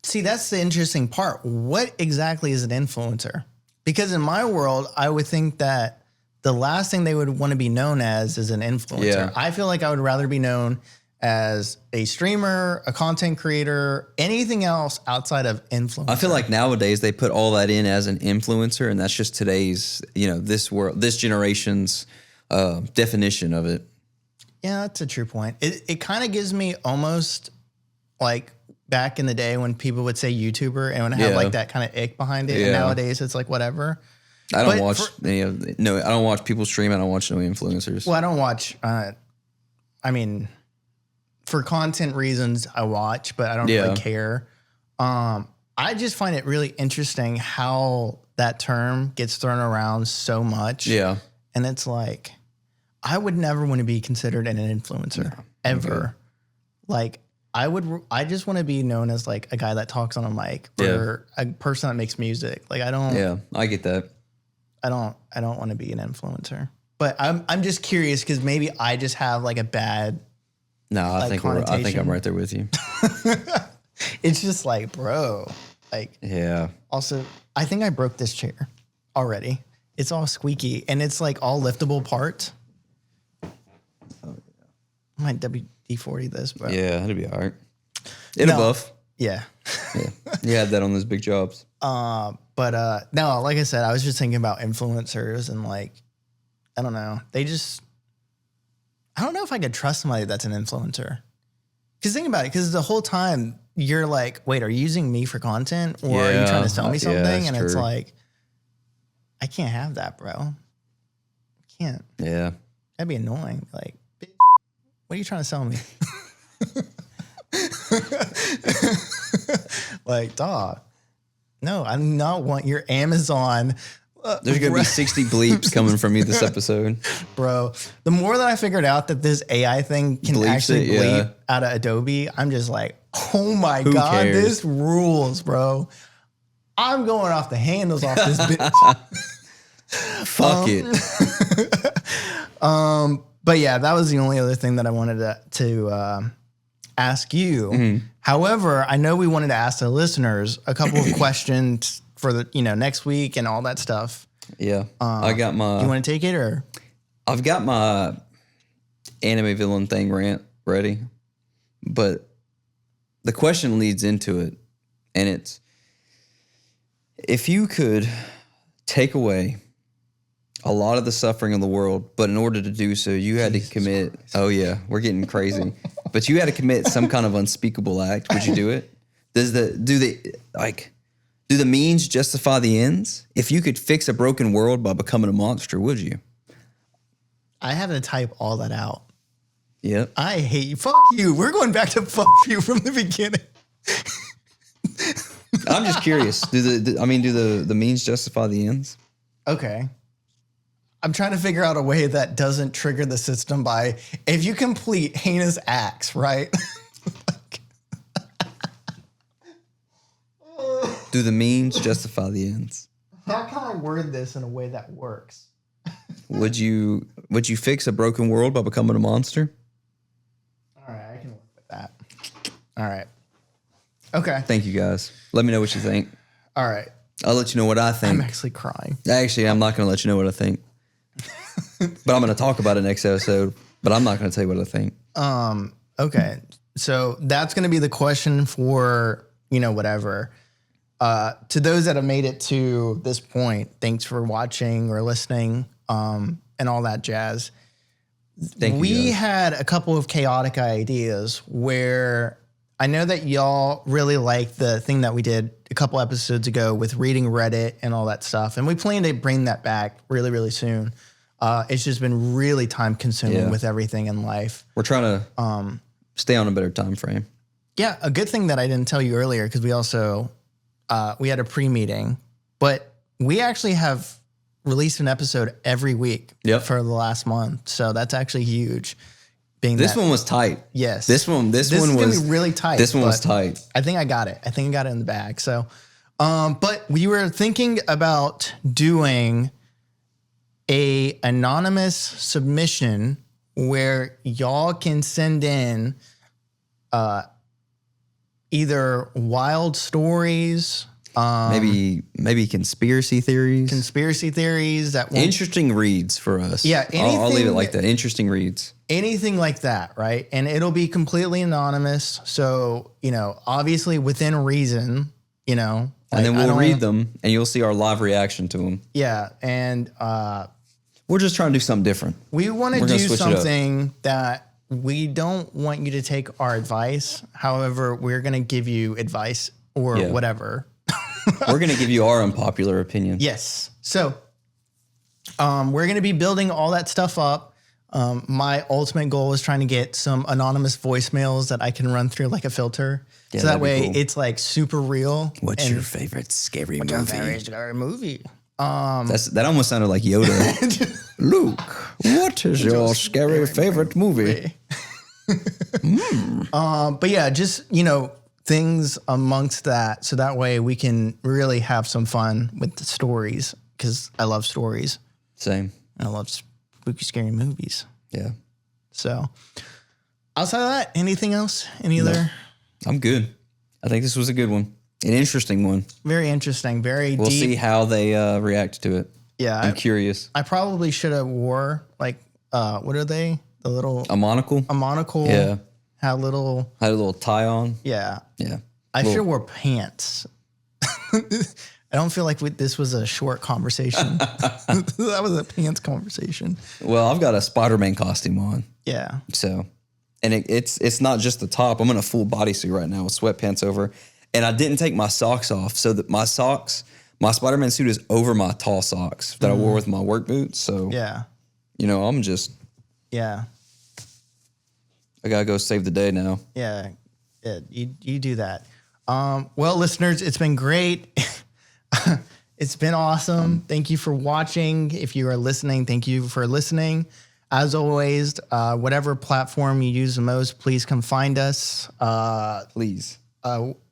See, that's the interesting part. What exactly is an influencer? Because in my world, I would think that the last thing they would want to be known as is an influencer. Yeah. I feel like I would rather be known as a streamer, a content creator, anything else outside of influencer. I feel like nowadays they put all that in as an influencer, and that's just today's, this generation's definition of it. Yeah, that's a true point. It kind of gives me almost like back in the day when people would say YouTuber and would have like that kind of ick behind it. Yeah. And nowadays it's like whatever. I don't watch I don't watch people stream. I don't watch no influencers. Well, I don't watch. For content reasons, I watch, but I don't really care. I just find it really interesting how that term gets thrown around so much. Yeah. And it's like, I would never want to be considered an influencer ever. Okay. Like, I just want to be known as like a guy that talks on a mic or a person that makes music. Like, I don't. Yeah, I get that. I don't want to be an influencer. But I'm just curious because maybe I just have like a bad. No, I think I'm right there with you. It's just like, bro, like. Yeah. Also, I think I broke this chair already. It's all squeaky and it's like all liftable parts. Oh yeah. I might WD-40 this, bro. Yeah, it'll be all right. It'll buff. Yeah. Yeah. You had that on those big jobs. No, like I said, I was just thinking about influencers and like, I don't know. I don't know if I could trust somebody that's an influencer. Because think about it, because the whole time you're like, wait, are you using me for content or are you trying to sell me something? And it's like, I can't have that, bro. I can't. Yeah. That'd be annoying. Like, bitch, what are you trying to sell me? Like, dog. No, I do not want your Amazon. There's going to be 60 bleeps coming from you this episode. Bro, the more that I figured out that this AI thing can actually bleep out of Adobe, I'm just like, oh my God, this rules, bro. I'm going off the handles off this bitch. Fuck it. But yeah, that was the only other thing that I wanted to ask you. Mm-hmm. However, I know we wanted to ask the listeners a couple of questions for the next week and all that stuff. Yeah, I got my. You want to take it or? I've got my anime villain thing rant ready, but the question leads into it, and it's if you could take away a lot of the suffering of the world, but in order to do so, you had to commit. Christ. Oh yeah, we're getting crazy, but you had to commit some kind of unspeakable act. Would you do it? Do the means justify the ends? If you could fix a broken world by becoming a monster, would you? I have to type all that out. Yep. I hate you. Fuck you. We're going back to fuck you from the beginning. I'm just curious. Do the means justify the ends? Okay. I'm trying to figure out a way that doesn't trigger the system by if you complete heinous acts, right? Do the means justify the ends? How can I word this in a way that works? Would you fix a broken world by becoming a monster? All right, I can work with that. All right. Okay. Thank you, guys. Let me know what you think. All right. I'll let you know what I think. I'm actually crying. Actually, I'm not going to let you know what I think. But I'm going to talk about it next episode. But I'm not going to tell you what I think. Okay. So that's going to be the question for, whatever. To those that have made it to this point, thanks for watching or listening and all that jazz. Thank you. We had a couple of chaotic ideas where I know that y'all really liked the thing that we did a couple episodes ago with reading Reddit and all that stuff. And we plan to bring that back really, really soon. It's just been really time consuming with everything in life. We're trying to stay on a better time frame. Yeah. A good thing that I didn't tell you earlier, because we also we had a pre-meeting, but we actually have released an episode every week for the last month. So that's actually huge. This one was tight. Yes. This one was gonna be really tight. This one was tight. I think I got it. I think I got it in the bag. So, but we were thinking about doing a anonymous submission where y'all can send in either wild stories, maybe conspiracy theories. That won't, Interesting reads for us. Yeah, I'll leave it like that. Interesting reads. Anything like that, right? And it'll be completely anonymous. So, obviously within reason, and then we'll read them and you'll see our live reaction to them. Yeah. And we're just trying to do something different. We want to do something that we don't want you to take our advice. However, we're going to give you advice or whatever. We're going to give you our unpopular opinion. Yes. So we're going to be building all that stuff up. My ultimate goal is trying to get some anonymous voicemails that I can run through like a filter. Yeah, so that way it's like super real. What's your favorite scary movie? What's your favorite scary movie? That almost sounded like Yoda. Luke, what is your scary favorite movie? But yeah, just, things amongst that. So that way we can really have some fun with the stories because I love stories. Same. And I love spooky, scary movies. Yeah. So outside of that, anything else? Any other? I'm good. I think this was a good one. An interesting one. Very interesting. Very We'll deep. see how they react to it. Yeah. I'm curious. I probably should have wore what are they? The little... A monocle? A monocle. Yeah. Had a little tie on. Yeah. Yeah. I should have wore pants. I don't feel like this was a short conversation. That was a pants conversation. Well, I've got a Spiderman costume on. Yeah. So, and it's not just the top. I'm in a full bodysuit right now with sweatpants over. And I didn't take my socks off. So that my Spider-Man suit is over my tall socks that I wore with my work boots. So, yeah. I'm just... Yeah. I got to go save the day now. Yeah. You do that. Well, listeners, it's been great. It's been awesome. Thank you for watching. If you are listening, thank you for listening. As always, whatever platform you use the most, please come find us. Please.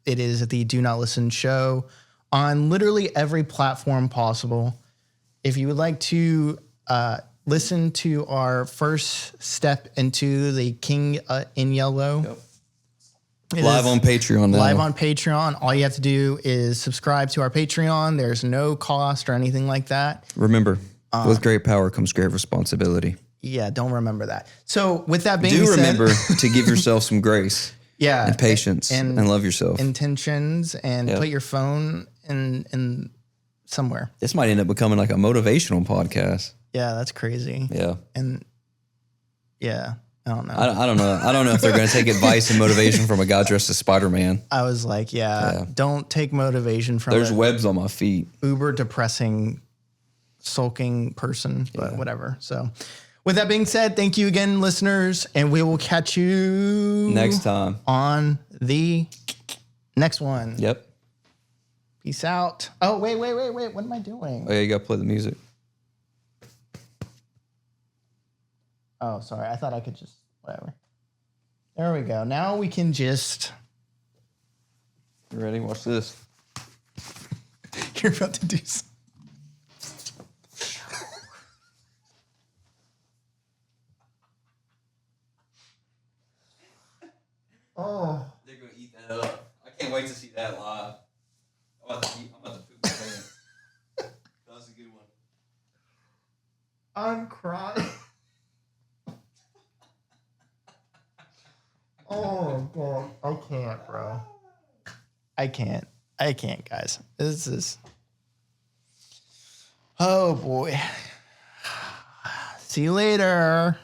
It is the Do Not Listen show on literally every platform possible. If you would like to listen to our first step into the King in Yellow. Yep. Live on Patreon now. Live on Patreon. All you have to do is subscribe to our Patreon. There's no cost or anything like that. Remember, with great power comes great responsibility. Yeah, don't remember that. So with that being said... remember to give yourself some grace. Yeah. And patience and love yourself. Intentions and put your phone in somewhere. This might end up becoming like a motivational podcast. Yeah, that's crazy. Yeah. And yeah, I don't know. I don't know. I don't know if they're going to take advice and motivation from a guy dressed as Spider-Man. I was like, don't take motivation from There's webs on my feet. Uber depressing, sulking person, but whatever. So with that being said, thank you again, listeners, and we will catch you next time on the next one. Yep. Peace out. Oh, wait. What am I doing? Oh, yeah, you got to play the music. Oh, sorry. I thought I could just, whatever. There we go. Now we can just. You ready? Watch this. You're about to do something. Oh. They're going to eat that up. I can't wait to see that live. I'm about to poop my pants. That was a good one. I'm crying. Oh, God. I can't, bro. I can't, guys. This is... Oh, boy. See you later.